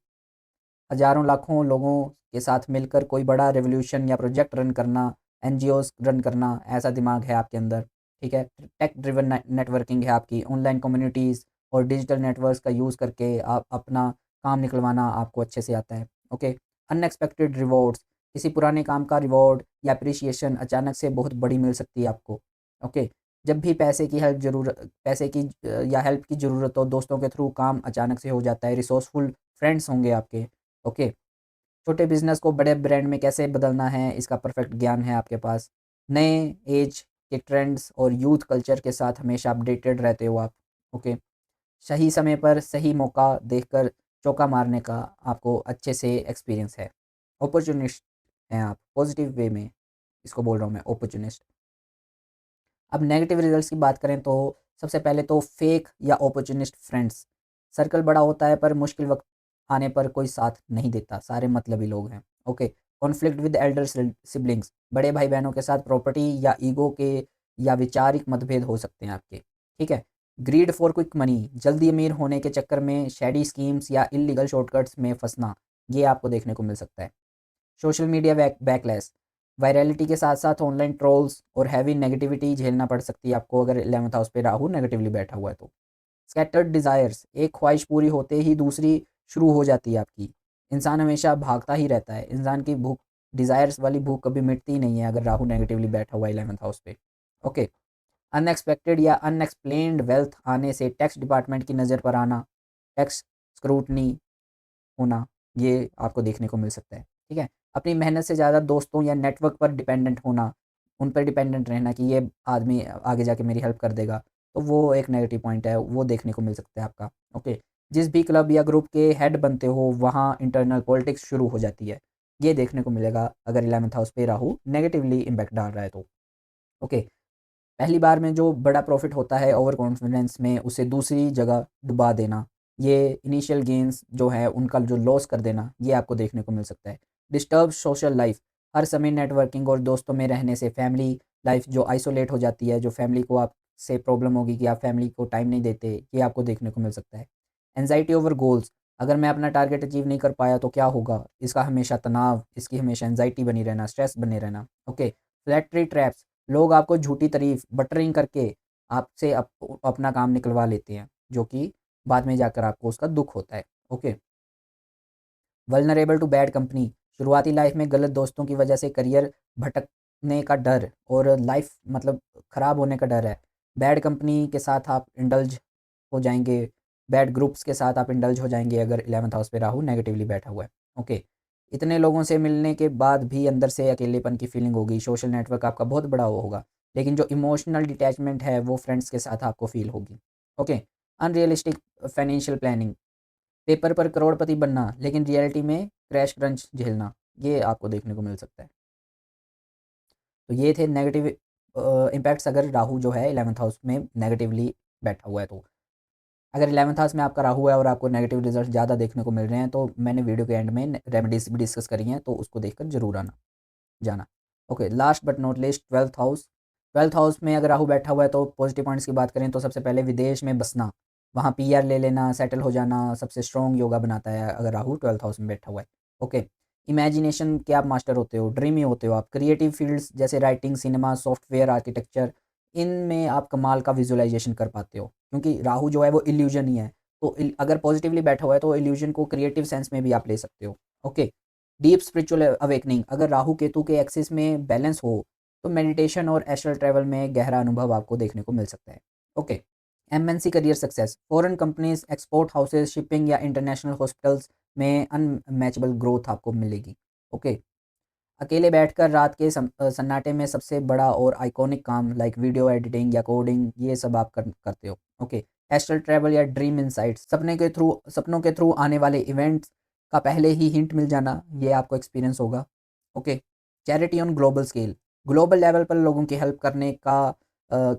हज़ारों लाखों लोगों के साथ मिलकर कोई बड़ा रेवोल्यूशन या प्रोजेक्ट रन करना, एनजीओज़ रन करना, ऐसा दिमाग है आपके अंदर। ठीक है। टेक ड्रिवन नेटवर्किंग है आपकी, ऑनलाइन कम्युनिटीज़ और डिजिटल नेटवर्क्स का यूज़ करके आप अपना काम निकलवाना आपको अच्छे से आता है। ओके। अनएक्सपेक्टेड रिवॉर्ड्स, किसी पुराने काम का रिवॉर्ड या अप्रिसिएशन अचानक से बहुत बड़ी मिल सकती है आपको। ओके। जब भी पैसे की या हेल्प की ज़रूरत हो, दोस्तों के थ्रू काम अचानक से हो जाता है। रिसोर्सफुल फ्रेंड्स होंगे आपके। ओके। छोटे बिज़नेस को बड़े ब्रांड में कैसे बदलना है, इसका परफेक्ट ज्ञान है आपके पास। नए एज के ट्रेंड्स और यूथ कल्चर के साथ हमेशा अपडेटेड रहते हो आप। ओके। सही समय पर सही मौका देखकर चौका मारने का आपको अच्छे से एक्सपीरियंस है। अपॉर्चुनिस्ट हैं आप, पॉजिटिव वे में इसको बोल रहा हूँ मैं, अपॉर्चुनिस्ट। अब नेगेटिव रिजल्ट्स की बात करें तो सबसे पहले तो फेक या अपॉर्चुनिस्ट फ्रेंड्स। सर्कल बड़ा होता है पर मुश्किल वक्त आने पर कोई साथ नहीं देता, सारे मतलबी लोग हैं। Okay. Conflict with Elder siblings, बड़े भाई बहनों के साथ प्रॉपर्टी या ईगो के या वैचारिक मतभेद हो सकते हैं आपके। ठीक है। ग्रीड फॉर क्विक मनी, जल्दी अमीर होने के चक्कर में शेडी स्कीम्स या इलीगल शॉर्टकट्स में फंसना, ये आपको देखने को मिल सकता है। सोशल मीडिया बैकलैश, वायरलिटी के साथ साथ ऑनलाइन ट्रोल्स और हैवी नेगेटिविटी झेलना पड़ सकती है आपको अगर 11th हाउस पे राहु नेगेटिवली बैठा हुआ है तो। स्कैटर्ड डिज़ायर्स, एक ख्वाहिश पूरी होते ही दूसरी शुरू हो जाती है आपकी। इंसान हमेशा भागता ही रहता है, इंसान की भूख, डिज़ायर्स वाली भूख कभी मिटती ही नहीं है अगर राहु नेगेटिवली बैठा हुआ है 11th हाउस पे। ओके। अनएक्सपेक्टेड या अनएक्सप्लेन्ड वेल्थ आने से टैक्स डिपार्टमेंट की नज़र पर आना, टैक्स स्क्रूटनी होना, ये आपको देखने को मिल सकता है। ठीक है। अपनी मेहनत से ज़्यादा दोस्तों या नेटवर्क पर डिपेंडेंट होना, उन पर डिपेंडेंट रहना कि ये आदमी आगे जाके मेरी हेल्प कर देगा, तो वो एक नेगेटिव पॉइंट है, वो देखने को मिल सकता है आपका। ओके। जिस भी क्लब या ग्रुप के हेड बनते हो वहाँ इंटरनल पॉलिटिक्स शुरू हो जाती है, ये देखने को मिलेगा अगर 11th हाउस पे राहु नेगेटिवली इम्पैक्ट डाल रहा है तो। ओके। पहली बार में जो बड़ा प्रॉफ़िट होता है ओवर कॉन्फिडेंस में उसे दूसरी जगह डुबा देना, ये इनिशियल गेन्स जो है उनका जो लॉस कर देना, ये आपको देखने को मिल सकता है। डिस्टर्ब सोशल लाइफ़, हर समय नेटवर्किंग और दोस्तों में रहने से फैमिली लाइफ़ जो आइसोलेट हो जाती है, जो फैमिली को आपसे प्रॉब्लम होगी कि आप फैमिली को टाइम नहीं देते, ये आपको देखने को मिल सकता है। एंग्ज़ायटी ओवर गोल्स, अगर मैं अपना टारगेट अचीव नहीं कर पाया तो क्या होगा? इसका हमेशा तनाव, इसकी हमेशा एंग्ज़ायटी बनी रहना, स्ट्रेस बने रहना। ओके। फ्लैटरी ट्रैप्स, लोग आपको झूठी तारीफ, बटरिंग करके आपसे अपना काम निकलवा लेते हैं, जो कि बाद में जाकर आपको उसका दुःख होता है। Okay. Vulnerable to bad company, शुरुआती लाइफ में गलत दोस्तों की वजह से करियर भटकने का डर और लाइफ मतलब ख़राब होने का डर है। बैड कंपनी के साथ आप इंडल्ज हो जाएँगे, बैड ग्रुप्स के साथ आप इंडल्ज हो जाएँगे अगर 11th हाउस पे राहु नेगेटिवली बैठा हुआ है। ओके। इतने लोगों से मिलने के बाद भी अंदर से अकेलेपन की फीलिंग होगी, सोशल नेटवर्क आपका बहुत बड़ा वो होगा, लेकिन जो इमोशनल डिटैचमेंट है वो फ्रेंड्स के साथ आपको फ़ील होगी। Okay. Unrealistic financial planning, paper पर करोड़पति बनना लेकिन रियलिटी में क्रैश क्रंच झेलना, ये आपको देखने को मिल सकता है। तो ये थे नेगेटिव इम्पैक्ट्स अगर राहु जो है 11th हाउस में नेगेटिवली बैठा हुआ है तो। अगर 11th हाउस में आपका राहु है और आपको नेगेटिव रिजल्ट ज़्यादा देखने को मिल रहे हैं तो मैंने वीडियो के एंड में रेमेडीज भी डिस्कस करी हैं, तो उसको देखकर ज़रूर आना जाना। Okay. Last but not least 12th house, 12th house में अगर राहु बैठा हुआ है तो पॉजिटिव पॉइंट्स की बात करें तो सबसे पहले विदेश में बसना, वहाँ पीआर ले लेना, सेटल हो जाना सबसे स्ट्रॉन्ग योगा बनाता है अगर राहु 12th हाउस में बैठा हुआ है। ओके, इमेजिनेशन के आप मास्टर होते हो, ड्रीमी होते हो आप, क्रिएटिव फील्ड्स जैसे राइटिंग, सिनेमा, सॉफ्टवेयर, आर्किटेक्चर, इनमें आप कमाल का विजुअलाइजेशन कर पाते हो क्योंकि राहु जो है वो इल्यूजन ही है। तो अगर पॉजिटिवली बैठा हुआ है तो इल्यूजन को क्रिएटिव सेंस में भी आप ले सकते हो। ओके, डीप स्पिरिचुअल अवेकनिंग, अगर राहु केतु के एक्सिस में बैलेंस हो तो मेडिटेशन और एस्ट्रल ट्रैवल में गहरा अनुभव आपको देखने को मिल सकता है। Okay, MNC career success, foreign companies, export houses, shipping या इंटरनेशनल हॉस्पिटल्स में अनमैचेबल ग्रोथ आपको मिलेगी। ओके, अकेले बैठकर रात के सन्नाटे में सबसे बड़ा और आइकॉनिक काम लाइक वीडियो एडिटिंग या कोडिंग, ये सब आप करते हो। ओके, एस्ट्रल ट्रैवल या ड्रीम इनसाइट्स, सपनों के थ्रू आने वाले इवेंट्स का पहले ही हिंट मिल जाना, ये आपको एक्सपीरियंस होगा। Okay, charity on global scale, global level पर लोगों की हेल्प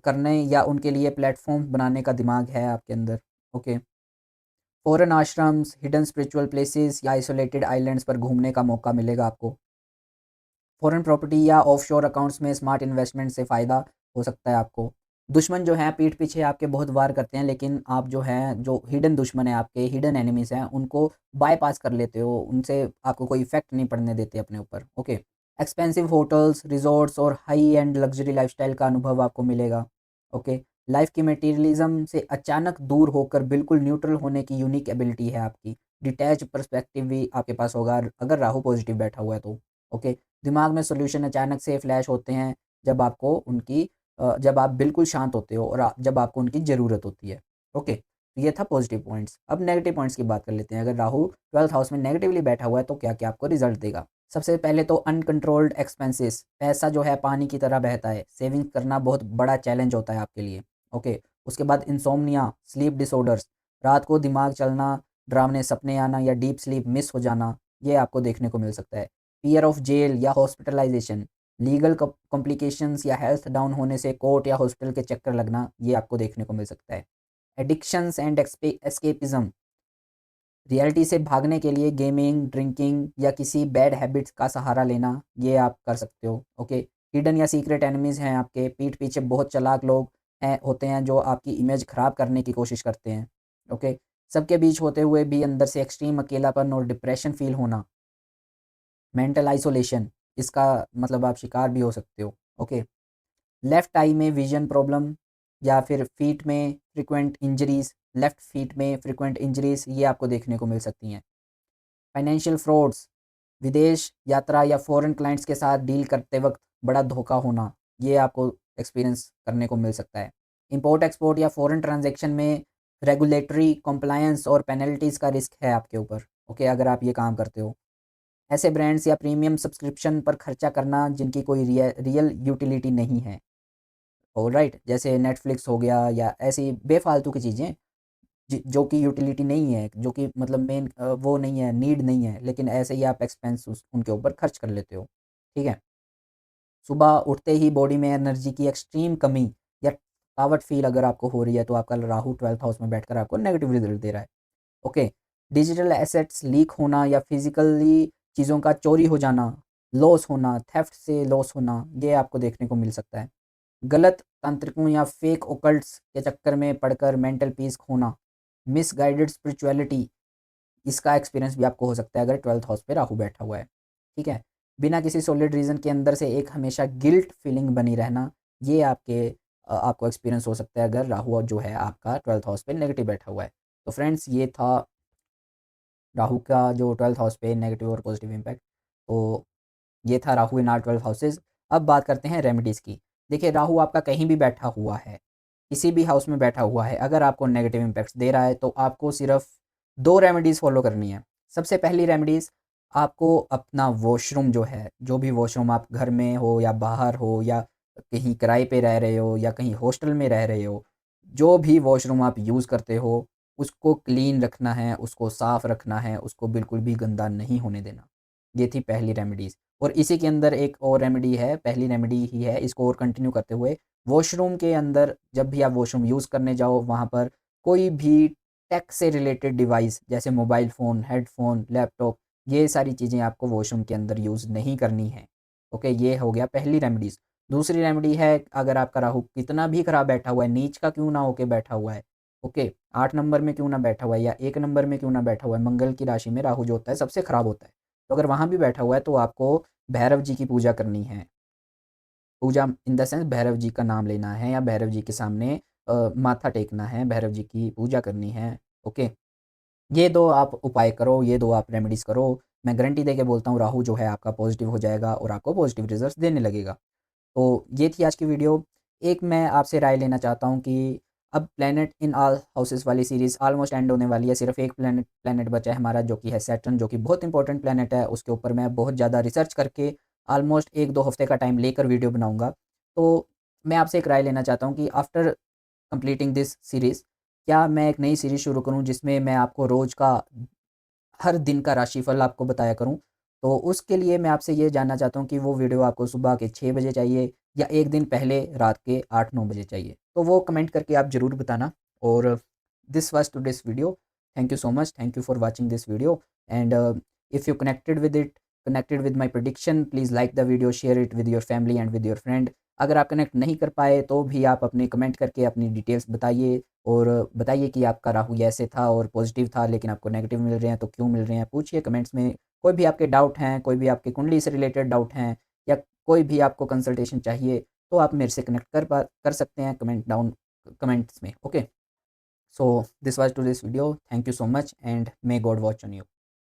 करने या उनके लिए प्लेटफॉर्म बनाने का दिमाग है आपके अंदर। Okay, foreign ashrams, hidden spiritual places या आइसोलेटेड आइलैंड्स पर घूमने का मौका मिलेगा आपको। फॉरेन प्रॉपर्टी या ऑफशोर अकाउंट्स में स्मार्ट इन्वेस्टमेंट से फ़ायदा हो सकता है आपको। दुश्मन जो हैं पीठ पीछे आपके बहुत वार करते हैं, लेकिन आप जो हैं, जो हिडन दुश्मन है आपके, हिडन एनिमीज़ हैं, उनको बायपास कर लेते हो, उनसे आपको कोई इफ़ेक्ट नहीं पड़ने देते अपने ऊपर। ओके, एक्सपेंसिव होटल्स, रिज़ॉर्ट्स और हाई एंड लग्ज़री लाइफ़स्टाइल का अनुभव आपको मिलेगा। ओके, लाइफ़ की मटेरियलिज़्म से अचानक दूर होकर बिल्कुल न्यूट्रल होने की यूनिक एबिलिटी है आपकी। डिटैच्ड पर्सपेक्टिव भी आपके पास होगा अगर राहु पॉजिटिव बैठा हुआ है तो। ओके, दिमाग में सॉल्यूशन अचानक से फ्लैश होते हैं जब आपको जब आप बिल्कुल शांत होते हो और जब आपको उनकी ज़रूरत होती है। ओके, तो ये था पॉजिटिव पॉइंट्स। अब नेगेटिव पॉइंट्स की बात कर लेते हैं। अगर राहु 12th हाउस में नेगेटिवली बैठा हुआ है तो क्या-क्या आपको रिज़ल्ट देगा। सबसे पहले तो अनकंट्रोल्ड एक्सपेंसेस, पैसा जो है पानी की तरह बहता है। सेविंग्स करना बहुत बड़ा चैलेंज होता है आपके लिए। ओके, उसके बाद इंसोम्निया, स्लीप डिसऑर्डर्स, रात को दिमाग चलना, डरावने सपने आना या डीप स्लीप मिस हो जाना, ये आपको देखने को मिल सकता है। फ़ियर ऑफ जेल या हॉस्पिटलाइज़ेशन, लीगल कॉम्प्लिकेशंस या हेल्थ डाउन होने से कोर्ट या हॉस्पिटल के चक्कर लगना, ये आपको देखने को मिल सकता है। एडिक्शंस एंड एस्केपिज़्म, रियलिटी से भागने के लिए गेमिंग, ड्रिंकिंग या किसी बैड हैबिट्स का सहारा लेना, ये आप कर सकते हो। ओके, हिडन या सीक्रेट एनिमीज़ हैं आपके, पीठ पीछे बहुत चालाक लोग होते हैं जो आपकी इमेज ख़राब करने की कोशिश करते हैं। ओके, सबके बीच होते हुए भी अंदर से एक्सट्रीम अकेलापन और डिप्रेशन फ़ील होना, मेंटल आइसोलेशन, इसका मतलब आप शिकार भी हो सकते हो। ओके, लेफ्ट आई में विजन प्रॉब्लम या फिर लेफ्ट फीट में फ्रीक्वेंट इंजरीज, ये आपको देखने को मिल सकती हैं। फाइनेंशियल फ्रॉड्स, विदेश यात्रा या फॉरेन क्लाइंट्स के साथ डील करते वक्त बड़ा धोखा होना, ये आपको एक्सपीरियंस करने को मिल सकता है। इंपोर्ट एक्सपोर्ट या फॉरेन ट्रांजैक्शन में रेगुलेटरी कंप्लायंस और पेनल्टीज़ का रिस्क है आपके ऊपर। ओके, अगर आप ये काम करते हो, ऐसे ब्रांड्स या प्रीमियम सब्सक्रिप्शन पर खर्चा करना जिनकी कोई रियल यूटिलिटी नहीं है। ऑलराइट, जैसे नेटफ्लिक्स हो गया या ऐसी बेफालतू की चीज़ें जो कि यूटिलिटी नहीं है, जो कि मतलब मेन वो नहीं है, नीड नहीं है, लेकिन ऐसे ही आप एक्सपेंस उनके ऊपर खर्च कर लेते हो। ठीक है, सुबह उठते ही बॉडी में एनर्जी की एक्सट्रीम कमी या थकावट फील अगर आपको हो रही है तो आपका राहु 12th हाउस में बैठकर आपको नेगेटिव रिजल्ट दे रहा है। ओके, डिजिटल एसेट्स लीक होना या फिजिकली चीज़ों का चोरी हो जाना, लॉस होना, थेफ्ट से लॉस होना, ये आपको देखने को मिल सकता है। गलत तांत्रिकों या फेक ओकल्ट्स के चक्कर में पड़कर मेंटल पीस खोना, मिसगाइडेड स्पिरिचुअलिटी, इसका एक्सपीरियंस भी आपको हो सकता है अगर 12th हाउस पे राहु बैठा हुआ है। ठीक है, बिना किसी सॉलिड रीज़न के अंदर से एक हमेशा गिल्ट फीलिंग बनी रहना, ये आपको एक्सपीरियंस हो सकता है अगर राहु जो है आपका 12th हाउस पे नेगेटिव बैठा हुआ है। तो फ्रेंड्स, ये था राहु का जो 12th हाउस पे नेगेटिव और पॉजिटिव इम्पैक्ट। तो ये था राहु इन आर 12 हाउसेज़। अब बात करते हैं रेमेडीज़ की। देखिए, राहु आपका कहीं भी बैठा हुआ है, किसी भी हाउस में बैठा हुआ है, अगर आपको नेगेटिव इम्पैक्ट्स दे रहा है तो आपको सिर्फ़ 2 रेमेडीज़ फ़ॉलो करनी है। सबसे पहली रेमेडीज़, आपको अपना वॉशरूम जो है, जो भी वॉशरूम आप घर में हो या बाहर हो या कहीं किराए पे रह रहे हो या कहीं हॉस्टल में रह रहे हो, जो भी वॉशरूम आप यूज़ करते हो, उसको क्लीन रखना है, उसको साफ़ रखना है, उसको बिल्कुल भी गंदा नहीं होने देना। ये थी पहली रेमेडीज़। और इसी के अंदर एक और रेमेडी है, पहली रेमेडी ही है, इसको और कंटिन्यू करते हुए, वॉशरूम के अंदर जब भी आप वॉशरूम यूज़ करने जाओ, वहाँ पर कोई भी टेक से रिलेटेड डिवाइस जैसे मोबाइल फ़ोन, हेडफ़ोन, लैपटॉप, ये सारी चीज़ें आपको वॉशरूम के अंदर यूज़ नहीं करनी है। ओके, ये हो गया पहली रेमेडीज़। दूसरी रेमेडी है, अगर आपका राहु कितना भी खराब बैठा हुआ है, नीच का क्यों ना होके बैठा हुआ है, ओके, 8 नंबर में क्यों ना बैठा हुआ है या 1 नंबर में क्यों ना बैठा हुआ है, मंगल की राशि में राहु जो होता है सबसे खराब होता है। तो अगर वहाँ भी बैठा हुआ है तो आपको भैरव जी की पूजा करनी है। पूजा in the sense Bhairav ji का नाम लेना है या भैरव जी के सामने माथा टेकना है, भैरव जी की पूजा करनी है, ओके। ये 2 आप उपाय करो, ये 2 आप रेमेडीज़ करो। मैं गारंटी देके बोलता हूँ राहु जो है आपका पॉज़िटिव हो जाएगा और आपको पॉज़िटिव रिज़ल्ट्स देने लगेगा। तो ये थी आज की वीडियो। एक मैं आपसे राय लेना चाहता हूँ कि अब प्लैनेट इन ऑल हाउसेस वाली सीरीज़ ऑलमोस्ट एंड होने वाली है। सिर्फ़ एक प्लैनेट प्लैनेट बचा है हमारा, जो कि है सैटर्न, जो कि बहुत इंपॉर्टेंट प्लैनेट है। उसके ऊपर मैं बहुत ज़्यादा रिसर्च करके ऑलमोस्ट 1-2 हफ़्ते का टाइम लेकर वीडियो बनाऊँगा। तो मैं आपसे एक राय लेना चाहता हूँ कि आफ्टर कंप्लीटिंग दिस सीरीज़, क्या मैं एक नई सीरीज़ शुरू करूँ जिसमें मैं आपको रोज़ का, हर दिन का राशिफल आपको बताया करूँ। तो उसके लिए मैं आपसे ये जानना चाहता हूँ कि वो वीडियो आपको सुबह के 6 बजे चाहिए या 1 दिन पहले रात के 8-9 बजे चाहिए? तो वो कमेंट करके आप ज़रूर बताना। और this was today's video. Thank you so much. Thank you for watching this video and if you connected with my prediction, please like the video, share it with your family and with your friend. अगर आप connect नहीं कर पाए तो भी आप अपने comment करके अपनी डिटेल्स बताइए और बताइए कि आपका राहु ऐसे था और पॉजिटिव था लेकिन आपको नेगेटिव मिल रहे हैं तो क्यों मिल रहे हैं? पूछिए कमेंट्स में। कोई भी आपके डाउट हैं, कोई भी आपकी कुंडली से रिलेटेड डाउट हैं या कोई भी आपको कंसल्टेशन चाहिए तो आप मेरे से कनेक्ट कर सकते हैं कमेंट्स में, okay. So this was today's video. Thank you so much and may God watch on you.